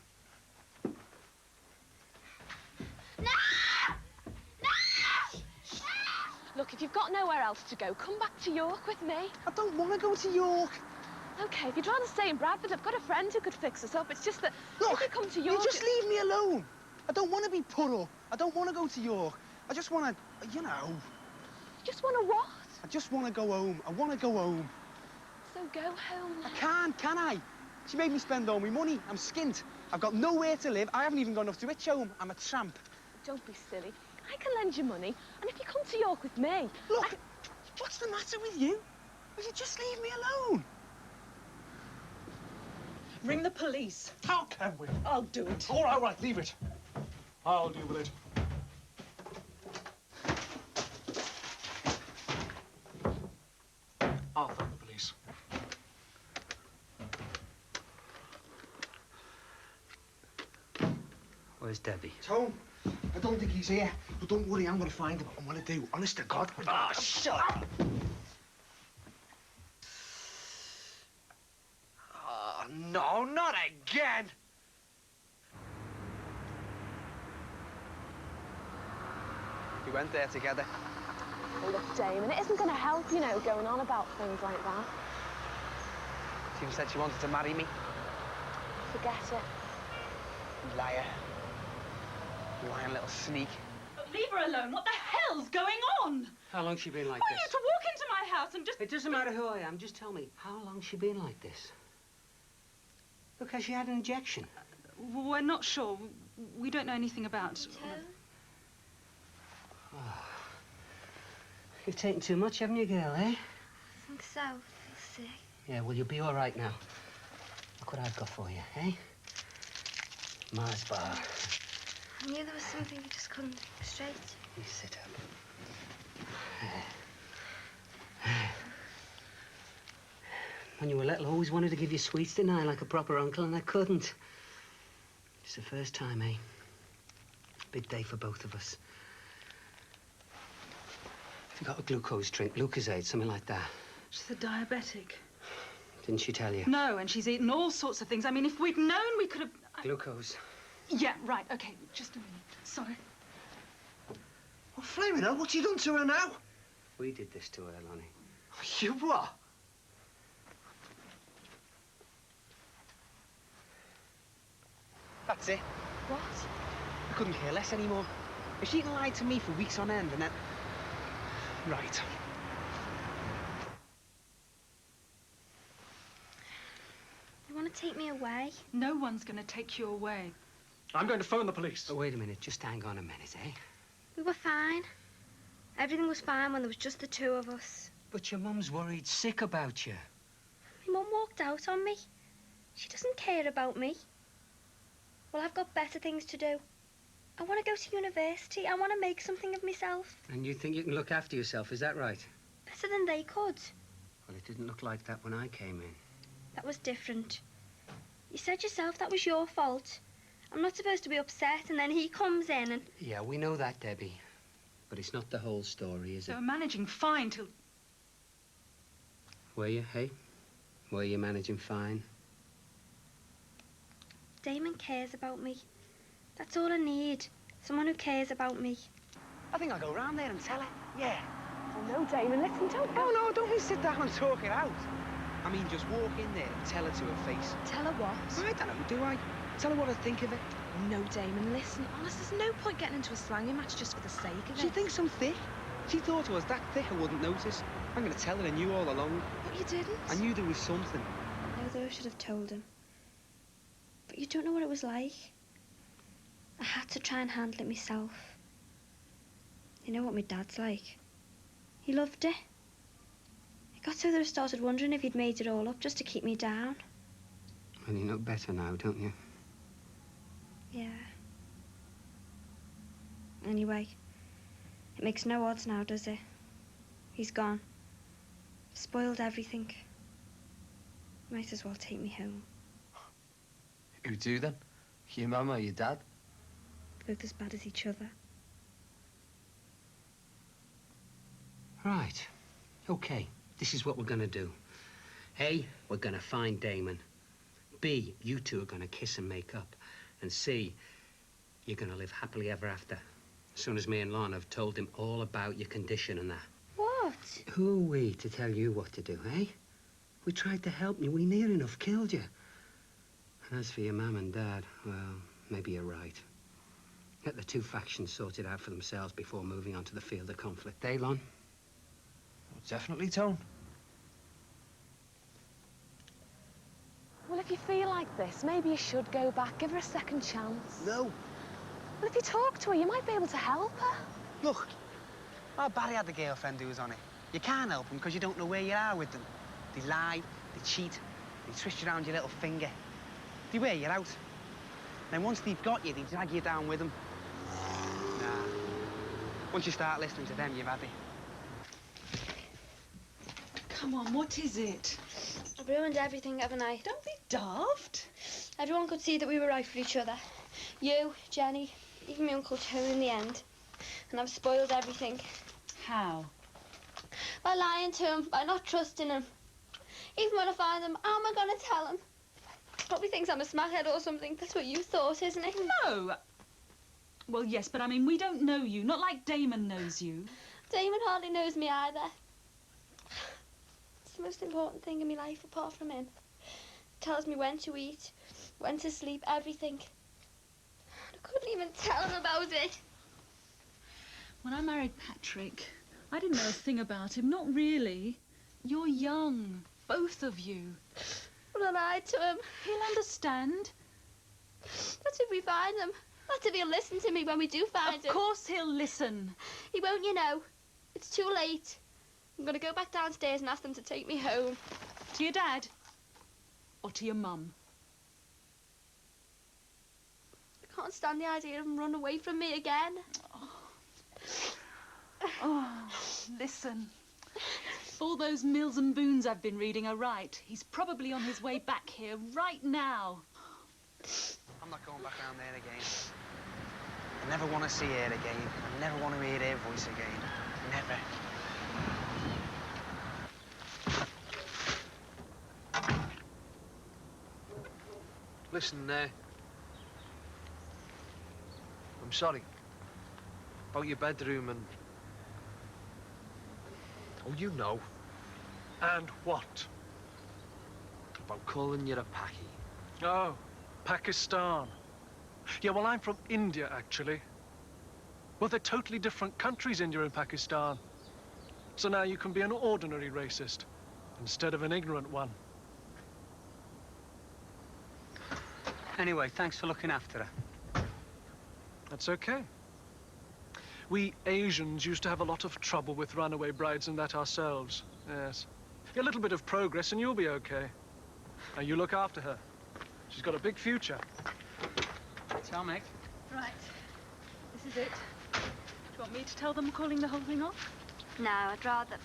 Look, if you've got nowhere else to go, come back to York with me. I don't want to go to York. OK, if you'd rather stay in Bradford, I've got a friend who could fix us up. It's just that Look, if you come to York... you just leave me alone. I don't want to be put up. I don't want to go to York. I just want to, you know... You just want to what? I just want to go home. I want to go home. So go home. I can't, can I? She made me spend all my money. I'm skint. I've got nowhere to live. I haven't even got enough to itch home. I'm a tramp. Don't be silly. I can lend you money, and if you come to York with me... Look, what's the matter with you? Will you just leave me alone? Ring the police. How can we? I'll do it. All right, leave it. I'll deal with it. I'll phone the police. Where's Debbie? Tone, I don't think he's here. But don't worry, I'm going to find him. I'm going to do. Honest to God. Ah, shut up! Oh, no, not again. We went there together. Oh, look, Damon, it isn't going to help, you know, going on about things like that. She even said she wanted to marry me. Forget it. Liar. Lying little sneak. Leave her alone. What the hell's going on? How long's she been like Why this? are you to walk into my house and just... It doesn't matter who I am. Just tell me, how long's she been like this? Look, has she had an injection? We're not sure. We don't know anything about... You've taken too much, haven't you, girl, eh? I think so. I feel sick. Yeah, well, you'll be all right now. Look what I've got for you, eh? Mars bar. I knew there was something you just couldn't think straight. You sit up. When you were little, I always wanted to give you sweets, didn't I, like a proper uncle, and I couldn't. It's the first time, eh? Big day for both of us. Have you got a glucose drink, Lucozade, something like that? She's a diabetic. Didn't she tell you? No, and she's eaten all sorts of things. I mean, if we'd known, we could have... Glucose. Yeah, right, OK. Just a minute. Sorry. Well, flaming hell, what's you done to her now? We did this to her, Lonnie. You what? That's it. What? I couldn't care less anymore. If she can lie to me for weeks on end and then... Right. You want to take me away? No one's going to take you away. I'm going to phone the police. Oh, wait a minute. Just hang on a minute, eh? We were fine. Everything was fine when there was just the two of us. But your mum's worried sick about you. My mum walked out on me. She doesn't care about me. Well, I've got better things to do. I want to go to university. I want to make something of myself. And you think you can look after yourself, is that right? Better than they could. Well, it didn't look like that when I came in. That was different. You said yourself that was your fault. I'm not supposed to be upset, and then he comes in and... Yeah, we know that, Debbie. But it's not the whole story, is They it? were managing fine till... Were you, hey? Were you managing fine? Damon cares about me. That's all I need. Someone who cares about me. I think I'll go round there and tell her. Yeah. Oh, no, Damon, listen, don't go. Oh, no, don't we sit down and talk it out. I mean, just walk in there and tell her to her face. Tell her what? I don't know, do I? Tell her what I think of it. No, Damon, listen. Honest, there's no point getting into a slangy match just for the sake of it. She thinks I'm thick. She thought I was that thick I wouldn't notice. I'm going to tell her I knew all along. But you didn't. I knew there was something. I know that I should have told him. But you don't know what it was like. I had to try and handle it myself. You know what my dad's like. He loved it. It got so that I started wondering if he'd made it all up just to keep me down. Well, you know better now, don't you? Yeah. Anyway, it makes no odds now, does it? He's gone. Spoiled everything. Might as well take me home. Who to then? Your mum or your dad? Both as bad as each other. Right. Okay, this is what we're gonna do. A, we're gonna find Damon. B, you two are gonna kiss and make up. And C, you're gonna live happily ever after. As soon as me and Lon have told him all about your condition and that. What? Who are we to tell you what to do, eh? We tried to help you. We near enough killed you. And as for your mum and dad, well, maybe you're right. Let the two factions sort it out for themselves before moving on to the field of conflict. Eh, Lon? Definitely, Tone. Well, if you feel like this, maybe you should go back. Give her a second chance. No. Well, if you talk to her, you might be able to help her. Look, our Barry had a girlfriend who was on it. You can't help them because you don't know where you are with them. They lie, they cheat, they twist you around your little finger. They wear you out. Then once they've got you, they drag you down with them. Nah. Once you start listening to them, you've had it. Come on, what is it? I've ruined everything, haven't I? Don't be daft. Everyone could see that we were right for each other. You, Jenny, even my Uncle Tony in the end. And I've spoiled everything. How? By lying to him, by not trusting him. Even when I find him, how am I going to tell him? Probably thinks I'm a smackhead or something. That's what you thought, isn't it? No. Well, yes, but I mean, we don't know you. Not like Damon knows you. Damon hardly knows me either. It's the most important thing in my life apart from him. Tells me when to eat, when to sleep, everything. I couldn't even tell him about it. When I married Patrick, I didn't know a thing about him. Not really. You're young, both of you. But I lied to him. He'll understand. That's if we find him. That's if he'll listen to me when we do find him. Of course he'll listen. He won't, you know. It's too late. I'm going to go back downstairs and ask them to take me home. To your dad? Or to your mum? I can't stand the idea of them running away from me again. Oh, listen. If all those Mills and Boons I've been reading are right, he's probably on his way back here right now. I'm not going back round there again. I never want to see her again. I never want to hear her voice again. Never. Listen, I'm sorry. About your bedroom and... Oh, you know. And what? About calling you a Paki. Oh, Pakistan. Yeah, well, I'm from India, actually. Well, they're totally different countries, India and Pakistan. So now you can be an ordinary racist instead of an ignorant one. Anyway, thanks for looking after her. That's okay. We Asians used to have a lot of trouble with runaway brides and that ourselves. Yes. A little bit of progress and you'll be okay. Now you look after her. She's got a big future. Ciao, Meg. Right. This is it. Do you want me to tell them we're calling the whole thing off? No, I'd rather...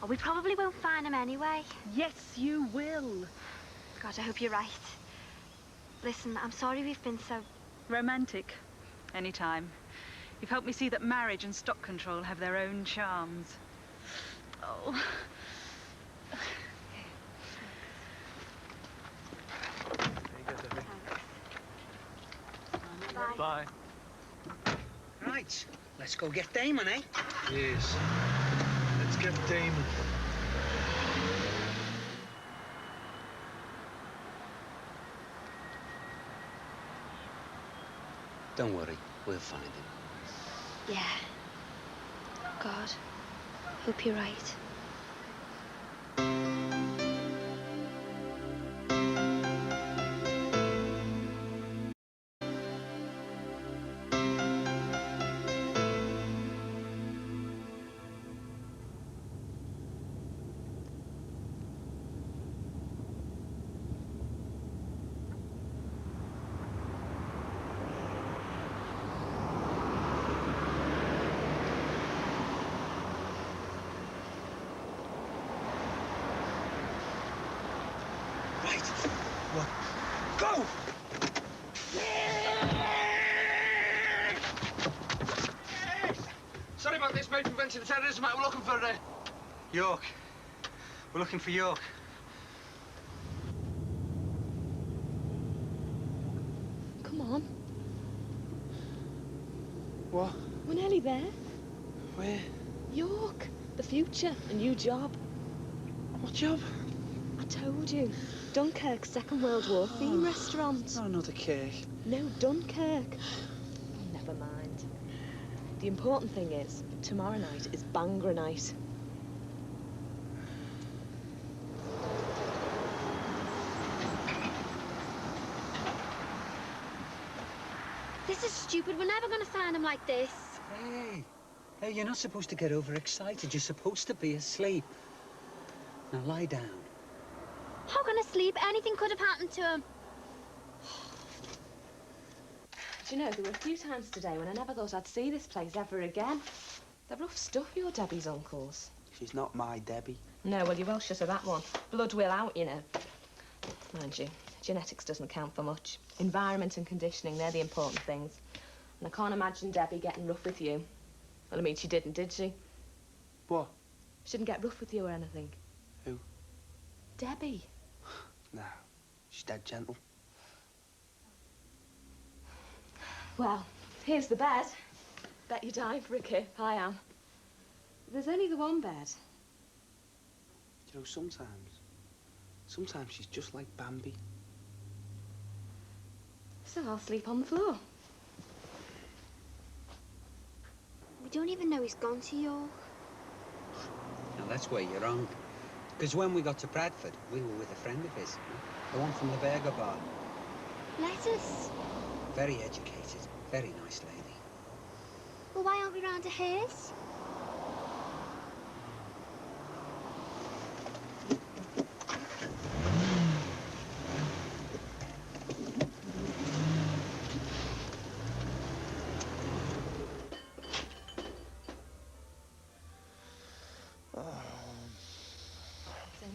Oh, we probably won't find him anyway. Yes, you will. God, I hope you're right. Listen, I'm sorry we've been so... Romantic. Anytime. You've helped me see that marriage and stock control have their own charms. Oh. There you go, Debbie. Bye. Bye. Right, let's go get Damon, eh? Yes. Let's get Damon. Don't worry, we'll find him. Yeah. God, hope you're right. Go! Sorry about this, mate. Prevention of terrorism. We're looking for York. We're looking for York. Come on. What? We're nearly there. Where? York. The future. A new job. What job? I told you. Dunkirk, Second World War theme restaurant. Not another cake. No, Dunkirk. Never mind. The important thing is, tomorrow night is Bangra night. This is stupid. We're never going to find him like this. Hey, you're not supposed to get overexcited. You're supposed to be asleep. Now lie down. How can I sleep? Anything could have happened to him. Do you know, there were a few times today when I never thought I'd see this place ever again. They're rough stuff, your Debbie's uncles. She's not my Debbie. No, well, you're well shut of that one. Blood will out, you know. Mind you, genetics doesn't count for much. Environment and conditioning, they're the important things. And I can't imagine Debbie getting rough with you. Well, I mean, she didn't, did she? What? She didn't get rough with you or anything. Who? Debbie. No, she's dead gentle. Well, here's the bed. Bet you're dying for a kip. I am. There's only the one bed. You know, sometimes she's just like Bambi. So I'll sleep on the floor. We don't even know he's gone to York. Now, that's where you're wrong. Because when we got to Bradford, we were with a friend of his. The one from the burger bar. Lettuce. Very educated, very nice lady. Well, why aren't we round to his?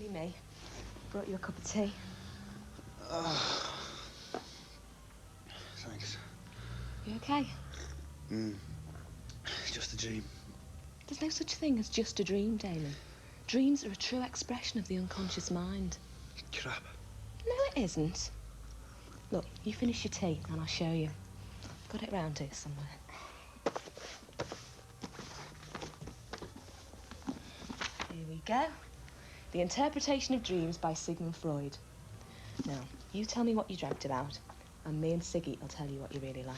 be me. Brought you a cup of tea. Thanks. You okay? Just a dream. There's no such thing as just a dream, Damon. Dreams are a true expression of the unconscious mind. Crap. No, it isn't. Look, you finish your tea and I'll show you. Got it round here somewhere. Here we go. The Interpretation of Dreams by Sigmund Freud. Now, you tell me what you dreamt about, and me and Siggy will tell you what you really like.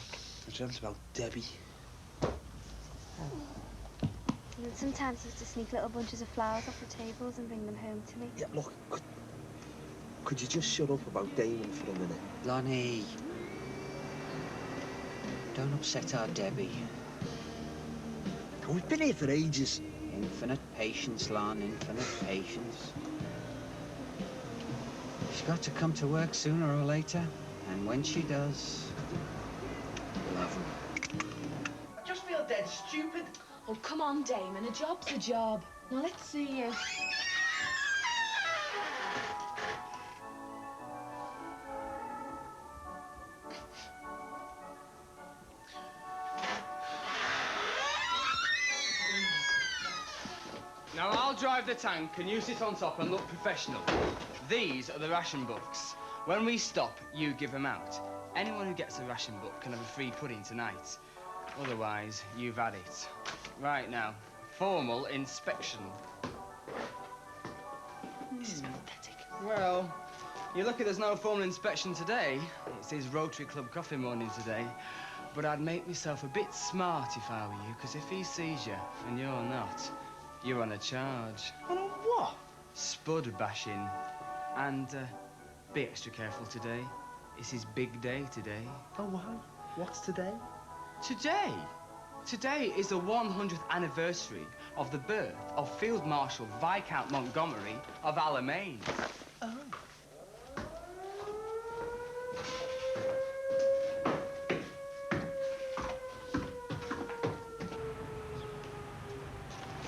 I dreamt about Debbie. And then sometimes I used to sneak little bunches of flowers off the tables and bring them home to me. Yeah, look, could you just shut up about Damon for a minute? Lonnie. Don't upset our Debbie. Oh, we've been here for ages. Infinite patience, Lon, infinite patience. She's got to come to work sooner or later, and when she does, we'll have her. I just feel dead stupid. Oh, come on, Damon. A job's a job. Now, let's see you. Now I'll drive the tank and you sit on top and look professional. These are the ration books. When we stop, you give them out. Anyone who gets a ration book can have a free pudding tonight. Otherwise, you've had it. Right now, formal inspection. This is pathetic. Well, you're lucky there's no formal inspection today. It's his Rotary Club coffee morning today. But I'd make myself a bit smart if I were you, because if he sees you and you're not, you're on a charge. On a what? Spud bashing. And be extra careful today. It's his big day today. Oh, wow. What's today? Today? Today is the 100th anniversary of the birth of Field Marshal Viscount Montgomery of Alamein. Oh.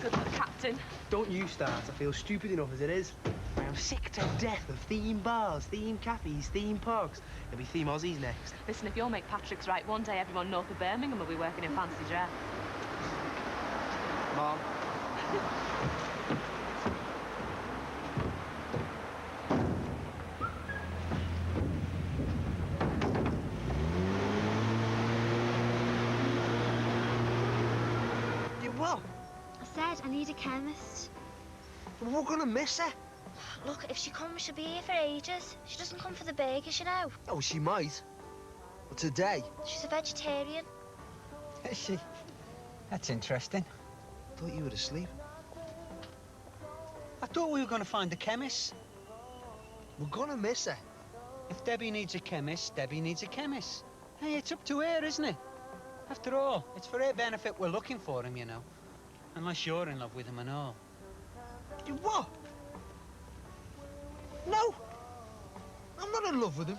Good luck, Captain. Don't you start. I feel stupid enough as it is. I'm sick to death of theme bars, theme cafes, theme parks. It'll be theme Aussies next. Listen, if you'll make Patrick's right, one day everyone north of Birmingham will be working in fancy dress. Mom. You what? I said I need a chemist. We're gonna miss her. Look, if she comes, she'll be here for ages. She doesn't come for the burgers, you know. Oh, she might. But today? She's a vegetarian. Is she? That's interesting. Thought you were asleep. I thought we were going to find a chemist. We're gonna miss her. If Debbie needs a chemist, Debbie needs a chemist. Hey, it's up to her, isn't it? After all, it's for her benefit we're looking for him, you know. Unless you're in love with him and all. You what? No! I'm not in love with him.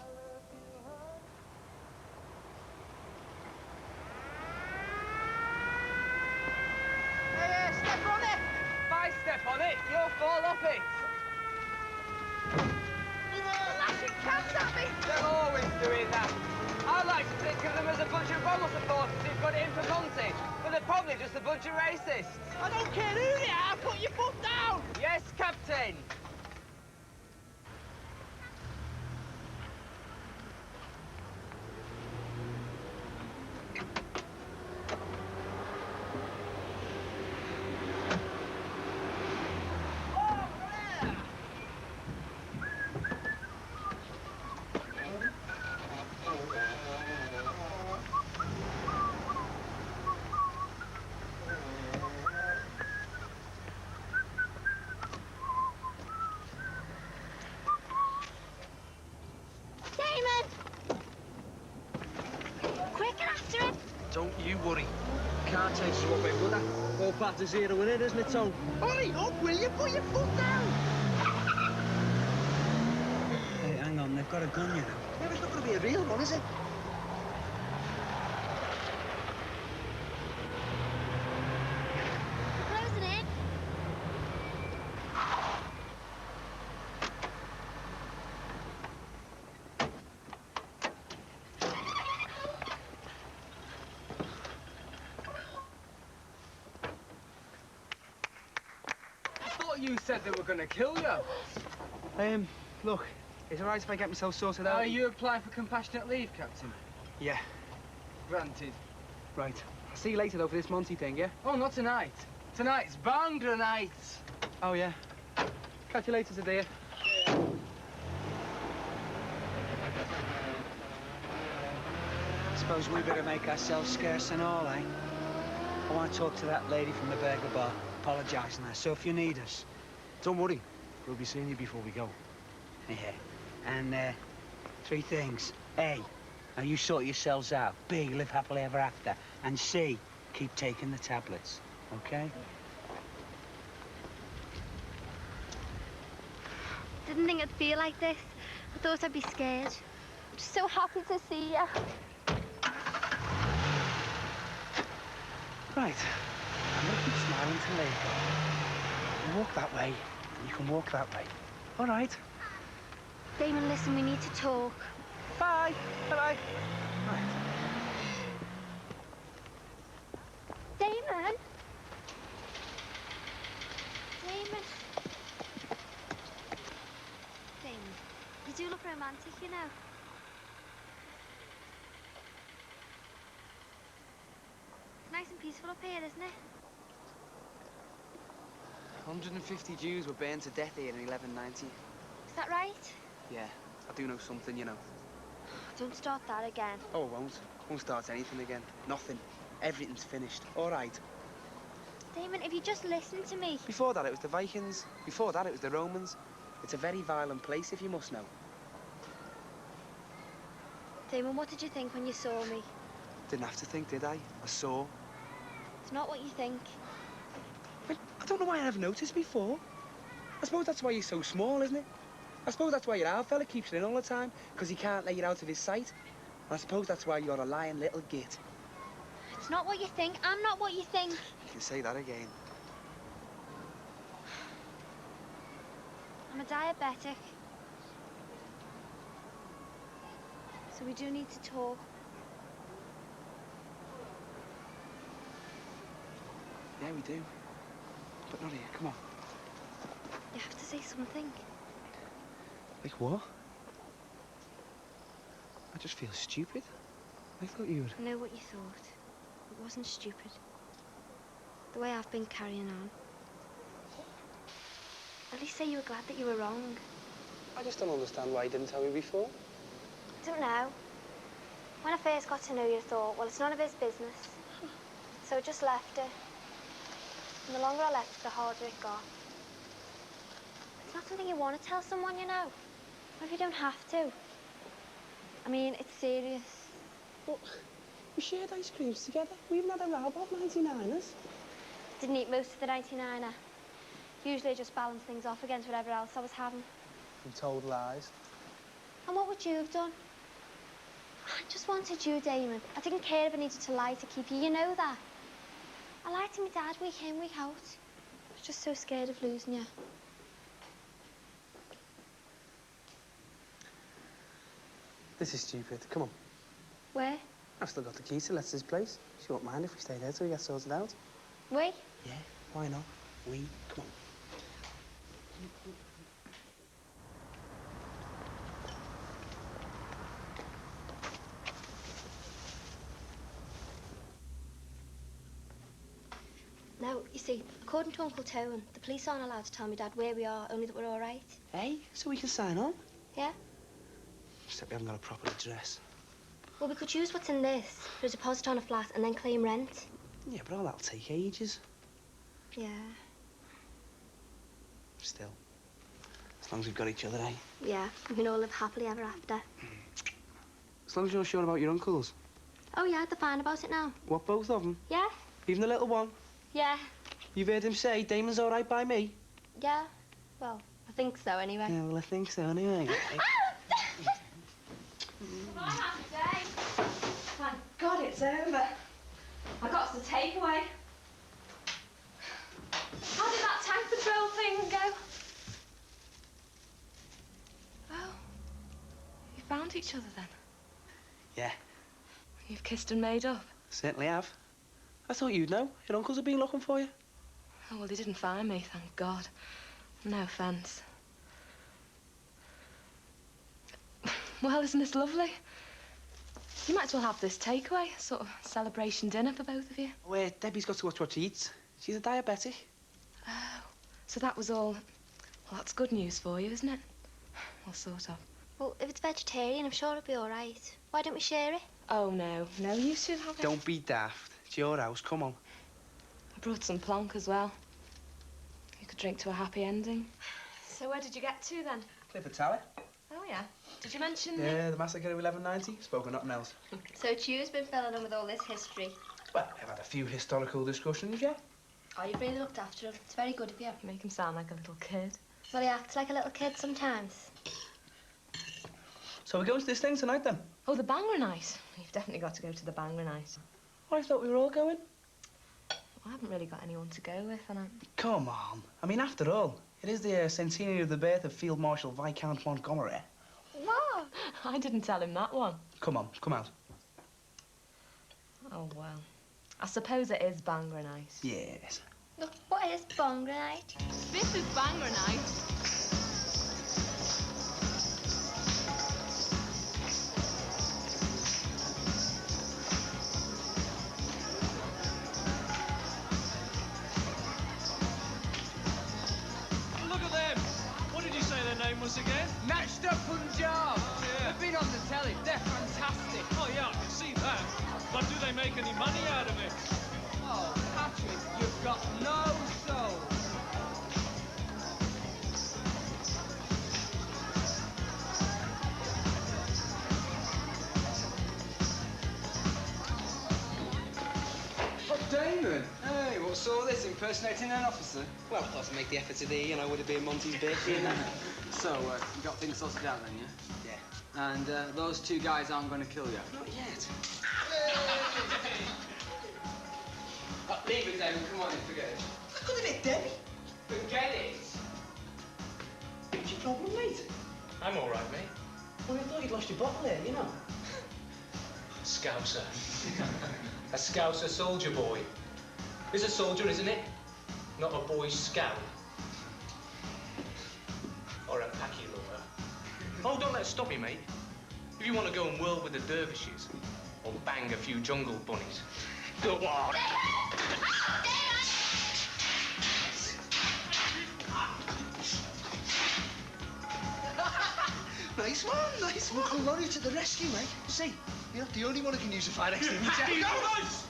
Hey, step on it! If I step on it, you'll fall off it. Lashing cans at me! They're always doing that. I like to think of them as a bunch of Rommel supporters who've got it in for Monty, but they're probably just a bunch of racists. I don't care who they are, put your foot down! Yes, Captain. Don't you worry. Can't chase us what we're good at. All part to zero in it, isn't it, Tom? Hurry up, will you? Put your foot down! Hey, hang on, they've got a gun, you know. Yeah, it's not going to be a real one, is it? We're closing in. thought you said they were going to kill you. Look, is it all right if I get myself sorted out? Are you applying for compassionate leave, Captain? Yeah. Granted. Right. I'll see you later, though, for this Monty thing, yeah? Oh, not tonight. Tonight's Bhangra night. Oh, yeah. Catch you later, dear. Suppose we better make ourselves scarce and all, eh? I want to talk to that lady from the burger bar, apologising her. So if you need us... Don't worry. We'll be seeing you before we go. Yeah. And, 3 things. A, now you sort yourselves out. B, live happily ever after. And C, keep taking the tablets, okay? Didn't think it'd feel like this. I thought I'd be scared. I'm just so happy to see you. Right. I'm going to keep smiling till they go. You can walk that way, and you can walk that way. All right. Damon, listen, we need to talk. Bye. Bye-bye. Right. Damon? Damon? Damon, you do look romantic, you know. It's nice and peaceful up here, isn't it? 150 Jews were burned to death here in 1190. Is that right? Yeah, I do know something, you know. Don't start that again. Oh, I won't. Won't start anything again. Nothing. Everything's finished. All right. Damon, if you just listen to me. Before that, it was the Vikings. Before that, it was the Romans. It's a very violent place, if you must know. Damon, what did you think when you saw me? Didn't have to think, did I? I saw. It's not what you think. I don't know why I never noticed before. I suppose that's why you're so small, isn't it? I suppose that's why your old fella keeps you in all the time, because he can't let you out of his sight. And I suppose that's why you're a lying little git. It's not what you think. I'm not what you think. You can say that again. I'm a diabetic. So we do need to talk. Yeah, we do. But not here. Come on. You have to say something. Like what? I just feel stupid. I thought you would. I know what you thought. It wasn't stupid. The way I've been carrying on. At least say you were glad that you were wrong. I just don't understand why you didn't tell me before. I don't know. When I first got to know you, I thought, well, it's none of his business. So I just left it. And the longer I left it, the harder it got. It's not something you want to tell someone, you know. What if you don't have to? I mean, it's serious. But we shared ice creams together. We even had a row about 99ers. Didn't eat most of the 99er. Usually I just balance things off against whatever else I was having. You told lies. And what would you have done? I just wanted you, Damon. I didn't care if I needed to lie to keep you. You know that. I lied to my dad week in, week out. I was just so scared of losing you. This is stupid. Come on. Where? I've still got the keys to Lester's place. She won't mind if we stay there till we get sorted out. We? Yeah, why not? We. Come on. No, you see, according to Uncle Tone, the police aren't allowed to tell me, Dad, where we are, only that we're all right. Hey, so we can sign on? Yeah? Except we haven't got a proper address. Well, we could use what's in this for a deposit on a flat and then claim rent. Yeah, but all that'll take ages. Yeah. Still. As long as we've got each other, eh? Yeah, we can all live happily ever after. As long as you're sure about your uncles. Oh, yeah, they're fine about it now. What, both of them? Yeah? Even the little one? Yeah. You've heard him say Damon's all right by me? Yeah. Well, I think so, anyway. Yeah, well, I think so, anyway. Thank God it's over. I got the takeaway. How did that tank patrol thing go? Oh. You found each other then? Yeah, You've kissed and made up? certainly have. I thought you'd know. Your uncles have been looking for you. Oh, well, they didn't find me, thank God. No offence. Well, isn't this lovely? You might as well have this takeaway, sort of celebration dinner for both of you. Well, Debbie's got to watch what she eats. She's a diabetic. Oh, so that was all. Well, that's good news for you, isn't it? Well, sort of. Well, if it's vegetarian, I'm sure it'll be all right. Why don't we share it? Oh, no. No, you should have it. Don't be daft. It's your house, come on. I brought some plonk as well. You could drink to a happy ending. So where did you get to, then? Clifford Tower. Oh, yeah. Did you mention... Yeah, the massacre of 1190. Spoke of nothing else. So Chew's been filling in with all this history. Well, I've had a few historical discussions, yeah. Oh, you've really looked after him. It's very good of you. You make him sound like a little kid. Well, he acts like a little kid sometimes. So we're going to this thing tonight, then? Oh, the Bhangra night. You've definitely got to go to the Bhangra night. Well, I thought we were all going. I haven't really got anyone to go with, and Come on. I mean, after all, it is the centenary of the birth of Field Marshal Viscount Montgomery. What? I didn't tell him that one. Come on, come out. Oh, well. I suppose it is Bhangra night. Yes. Look, what is Bhangra night? This is Bhangra night. Was again? Matched up Punjab. Oh, yeah. They've been on the telly. They're fantastic. Oh, yeah, I can see that. But do they make any money out of it? Oh, Patrick, you've got no soul. Oh, Damon. Hey, what's all this? Impersonating an officer? Well, I thought to make the effort today, you know, would it be Monty's birthday and that? So, you got things sorted out then, yeah? Yeah. And those two guys aren't going to kill you? Not yet. Leave it, Damon. Come on in, forget it. I could have hit Debbie. Forget it. What's your problem, mate? I'm all right, mate. Well, I thought you'd lost your bottle there, you know. Scouser. A Scouser soldier boy. Is a soldier, isn't it? Not a boy scout. Or a packy lover. Oh, don't let it stop you, mate. If you want to go and whirl with the dervishes, or bang a few jungle bunnies, go on. Nice one, nice one. Uncle Ronnie to the rescue, mate. See, you're not the only one who can use a fire extinguisher. Congratulations!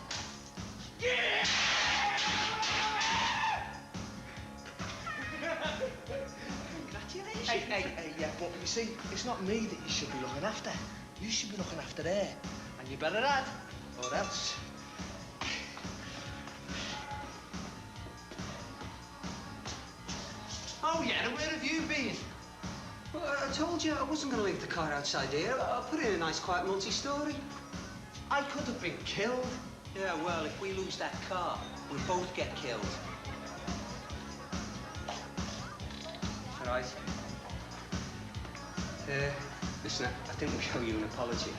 Yeah! Hey, yeah, but you see, it's not me that you should be looking after. You should be looking after her. And you better add, or else. Oh, yeah, where have you been? Well, I told you I wasn't going to leave the car outside here. I put it in a nice, quiet, multi-story. I could have been killed. Yeah, well, if we lose that car, we both get killed. All right. Listen, I think we owe you an apology.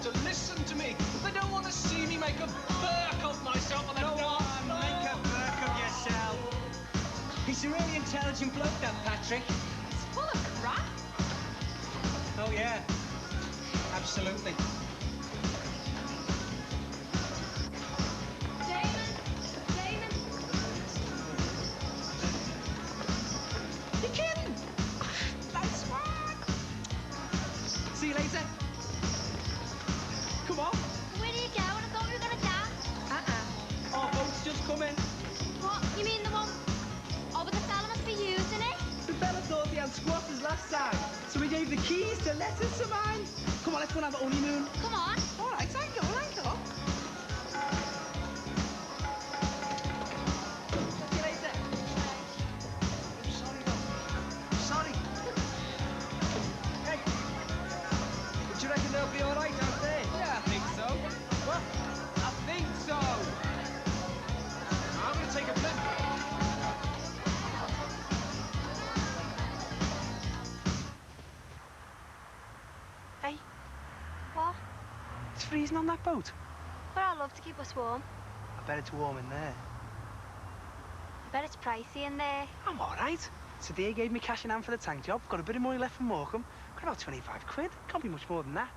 To listen to me. They don't want to see me make a burk of myself on the dance floor? Make a burk of yourself. He's a really intelligent bloke, that Patrick. It's full of crap. Oh, yeah. Absolutely. You're kidding! Nice one! See you later. Come on. Where are you going? I thought we were going to dance. Our boat's just come in. What? You mean the one... Oh, but the fella must be using it. The fella thought he had squatters last time, so we gave the keys to let us to mine. Come on, let's go and have a honeymoon. Come on. All right, thank you, thank you. See you later. Sorry. Hey, do you reckon they'll be all right out there? Yeah, I think so. What? I think so. I'm going to take a flip. Hey, What? it's freezing on that boat. But I love to keep us warm. I bet it's warm in there. I bet it's pricey in there. I'm all right. Today gave me cash in hand for the tank job. Got a bit of money left from Morecambe. Got about 25 quid. Can't be much more than that.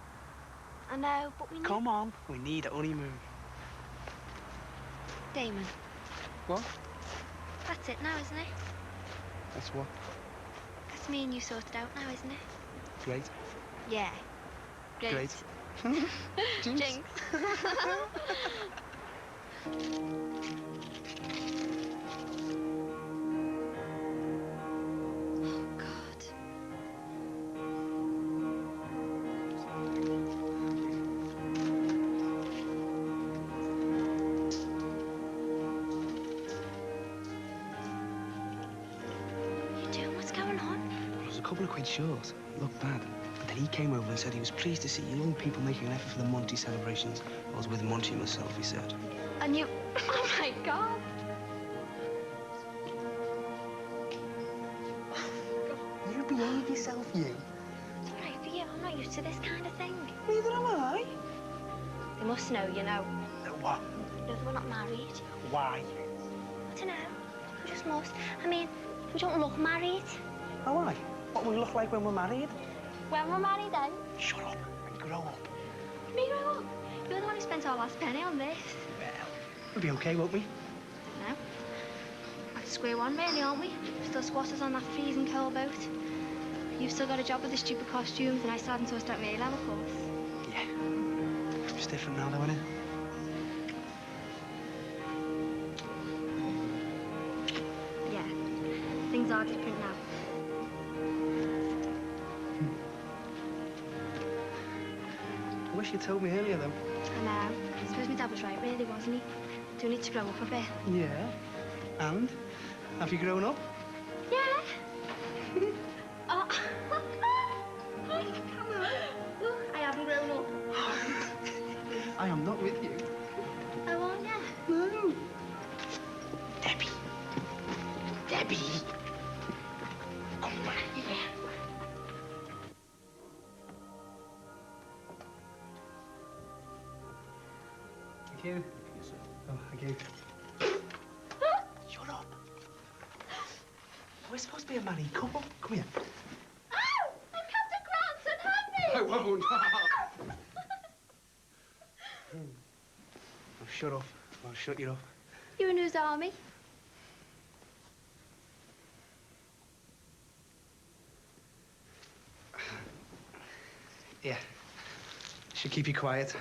I know, but we need... Come on, we need a honeymoon. Damon, What? that's it now, isn't it? That's what? That's me and you sorted out now, isn't it? Great. Yeah. Great. Jinx. Jinx. Oh, God. You doing? What's going on? I was a couple of quid short. Looked bad. But then he came over and said he was pleased to see young people making an effort for the Monty celebrations. I was with Monty myself, he said. And you... Oh, my God. You behave yourself, you. It's all right for you. I'm not used to this kind of thing. Neither am I. They must know, you know. What? You know that we're not married. Why? I don't know. We just must. I mean, we don't look married. Oh, why? What will we look like when we're married? When we're married, then. Shut up and grow up. Me grow up. You're the one who spent our last penny on this. We'll be okay, won't we? No. Back to square one, really, aren't we? Still squatters on that freezing cold boat. You've still got a job with the stupid costumes, and I still haven't sorted out my A-level course. Yeah. It's different now, though, isn't it? Yeah. Things are different now. I wish you told me earlier, though. I know. I suppose my dad was right, really, wasn't he? Do need to grow up a bit. Yeah. And? Have you grown up? Yeah. Oh. I haven't grown up. I am not with you. I won't, yeah. No. Debbie. Debbie. Come back here. Thank you. Oh, thank you. Shut up. We're supposed to be a married couple. Come here. Oh! I'm Captain Granson, help me! I won't. Oh, shut up. I'll shut you up. You in whose army? Yeah. Should keep you quiet.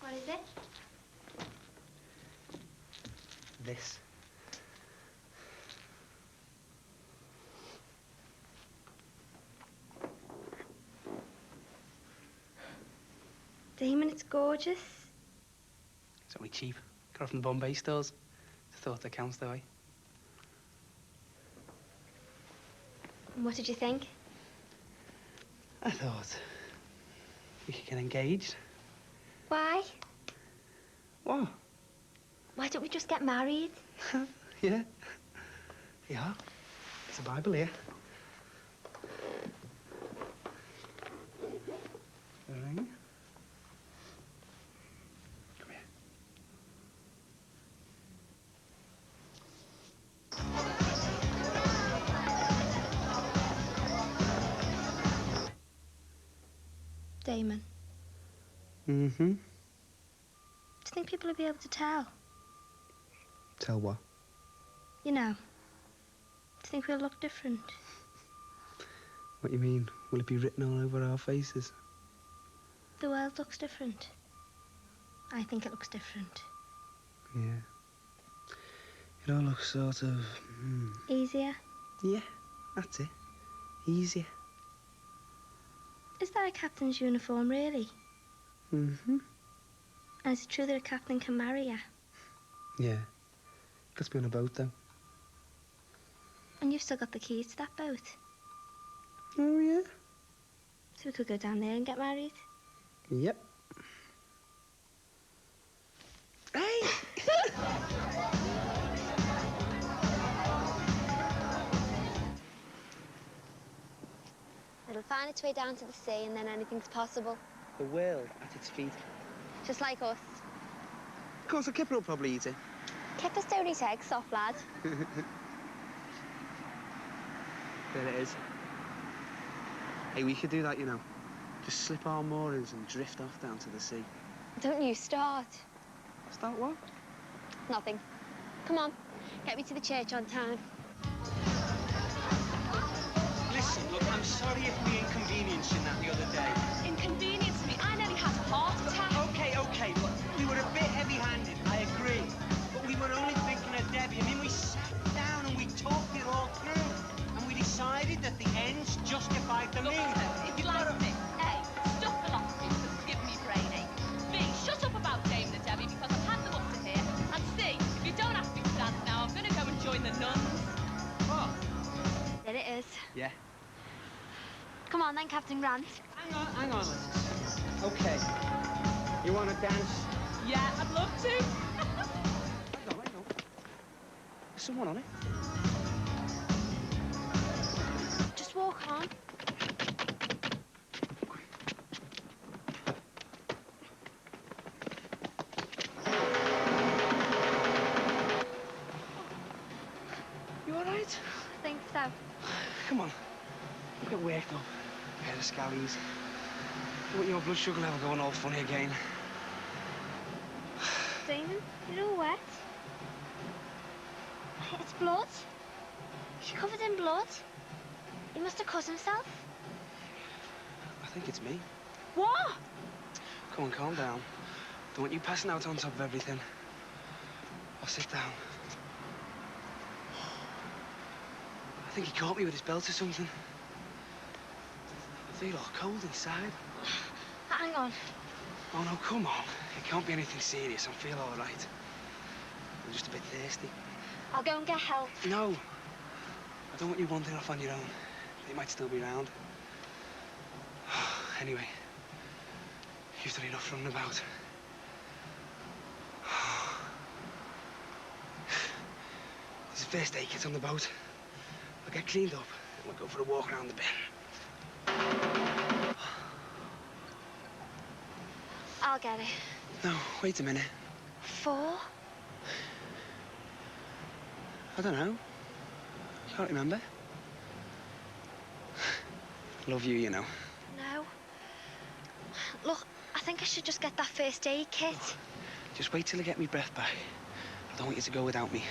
What is it? This. Damon, it's gorgeous. It's only cheap. Got it from the Bombay stores. It's a thought that counts, though, eh? And what did you think? I thought we could get engaged. Why? What? Why don't we just get married? Yeah. Yeah. It's a Bible here. The ring. Damon? Mm-hmm. Do you think people will be able to tell? Tell what? You know. Do you think we'll look different? What you mean? Will it be written all over our faces? The world looks different. I think it looks different. Yeah. It all looks sort of... Easier? Yeah, that's it. Easier. Is that a captain's uniform, really? Mm-hmm. And is it true that a captain can marry you? Yeah. Got to be on a boat, though. And you've still got the keys to that boat? Oh, yeah? So we could go down there and get married? Yep. Hey! It'll find its way down to the sea and then anything's possible. The world at its feet. Just like us. Of course, a kipper will probably eat it. Kippers don't eat eggs, soft lad. There it is. Hey, we could do that, you know. Just slip our moorings and drift off down to the sea. Don't you start. Start what? Nothing. Come on, get me to the church on time. Listen, look, I'm sorry if we inconvenienced you that the other day. Inconvenience me? I nearly had a heart attack. Okay, look, we were a bit heavy-handed, I agree. But we were only thinking of Debbie. I mean, we sat down and we talked it all through. And we decided that the ends justified the means. It's like this. A, stuff philosophy because it's given me brain ache. B, shut up about Damon and Debbie because I've had them up to here. And C, if you don't ask me to dance now, I'm going to go and join the nuns. What? There it is. Yeah. Come on then, Captain Grant. Hang on, Liz. Okay. You want to dance? Yeah, I'd love to. Hang on. There's someone on it. Just walk on. You all right? I think so. Come on. Don't get worked up. Pair of scallies. Don't want your blood sugar level going all funny again. Damon, you're all wet. It's blood. He's covered in blood. He must have cut himself. I think it's me. What? Come on, calm down. Don't want you passing out on top of everything. I'll sit down. I think he caught me with his belt or something. I feel all cold inside. Hang on. Oh, no, come on. It can't be anything serious. I feel all right. I'm just a bit thirsty. I'll go and get help. No. I don't want you wandering off on your own. They might still be around. Anyway, you've done enough running about. There's a first aid kit on the boat. I'll get cleaned up and we'll go for a walk around the bin. I'll get it. No, wait a minute. 4? I don't know. Can't remember. Love you, you know. No. Look, I think I should just get that first aid kit. Just wait till I get my breath back. I don't want you to go without me.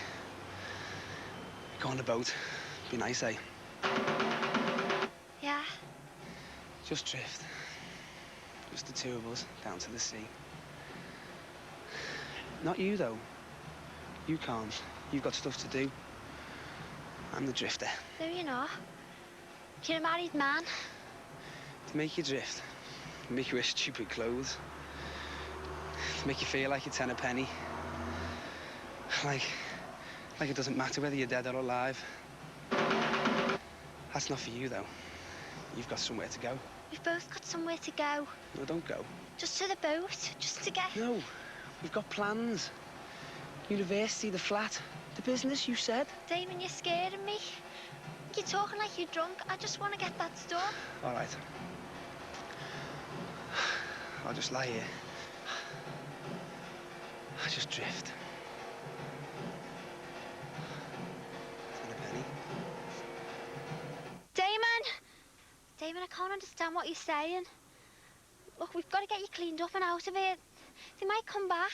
Go on the boat. Be nice, eh? Yeah? Just drift. Just the two of us down to the sea. Not you, though. You can't. You've got stuff to do. I'm the drifter. No, you're not. You're a married man. To make you drift. To make you wear stupid clothes. To make you feel like you're 10 a penny. Like it doesn't matter whether you're dead or alive. That's not for you, though. You've got somewhere to go. We've both got somewhere to go. No, don't go. Just to the boat. Just to get... No. We've got plans. University, the flat, the business, you said. Damon, you're scaring me. You're talking like you're drunk. I just want to get that done. All right. I'll just lie here. I'll just drift. 10 a penny. Damon! Damon, I can't understand what you're saying. Look, we've got to get you cleaned up and out of here. They might come back.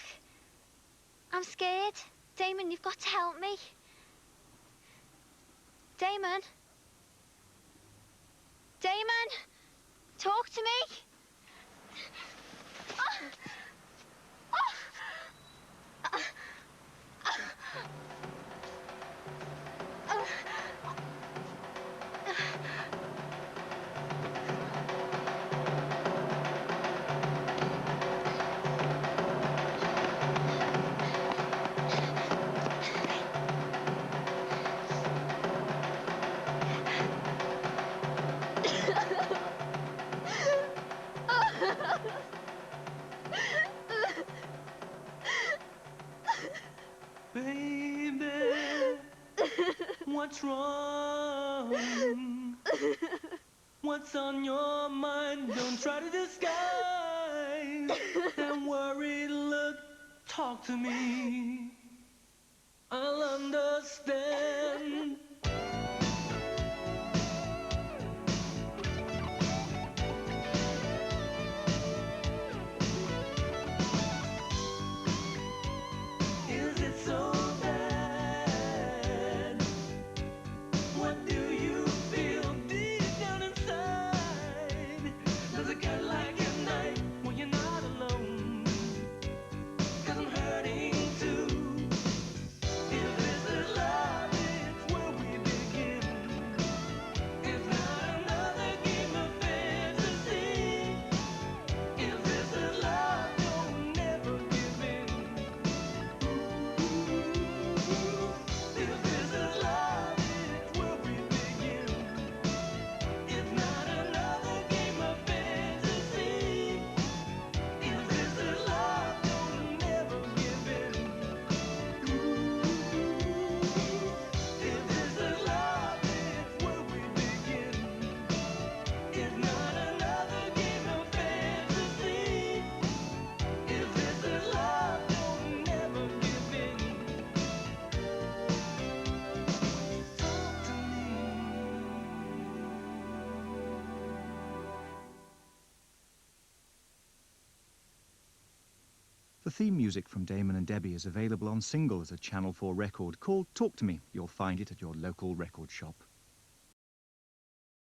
I'm scared. Damon, you've got to help me. Damon? Damon? Talk to me. Baby, what's wrong? What's on your mind? Don't try to disguise that worried look. Talk to me. I'll understand. Is it so bad? What do you feel deep down inside? Does it cut like a knife when you're not alone? 'Cause I'm hurting too. If this is love, it's where we begin. It's not another game of fantasy. If this is love, don't never give in. If this is love, it's where we begin. It's not another game of fantasy. If this is love, don't never give in. If this is love, it's where we begin. It's not another game of fantasy. If this is love, don't never give in. Talk to me. The theme music from Damon and Debbie is available on single as a Channel 4 record called Talk to Me. You'll find it at your local record shop.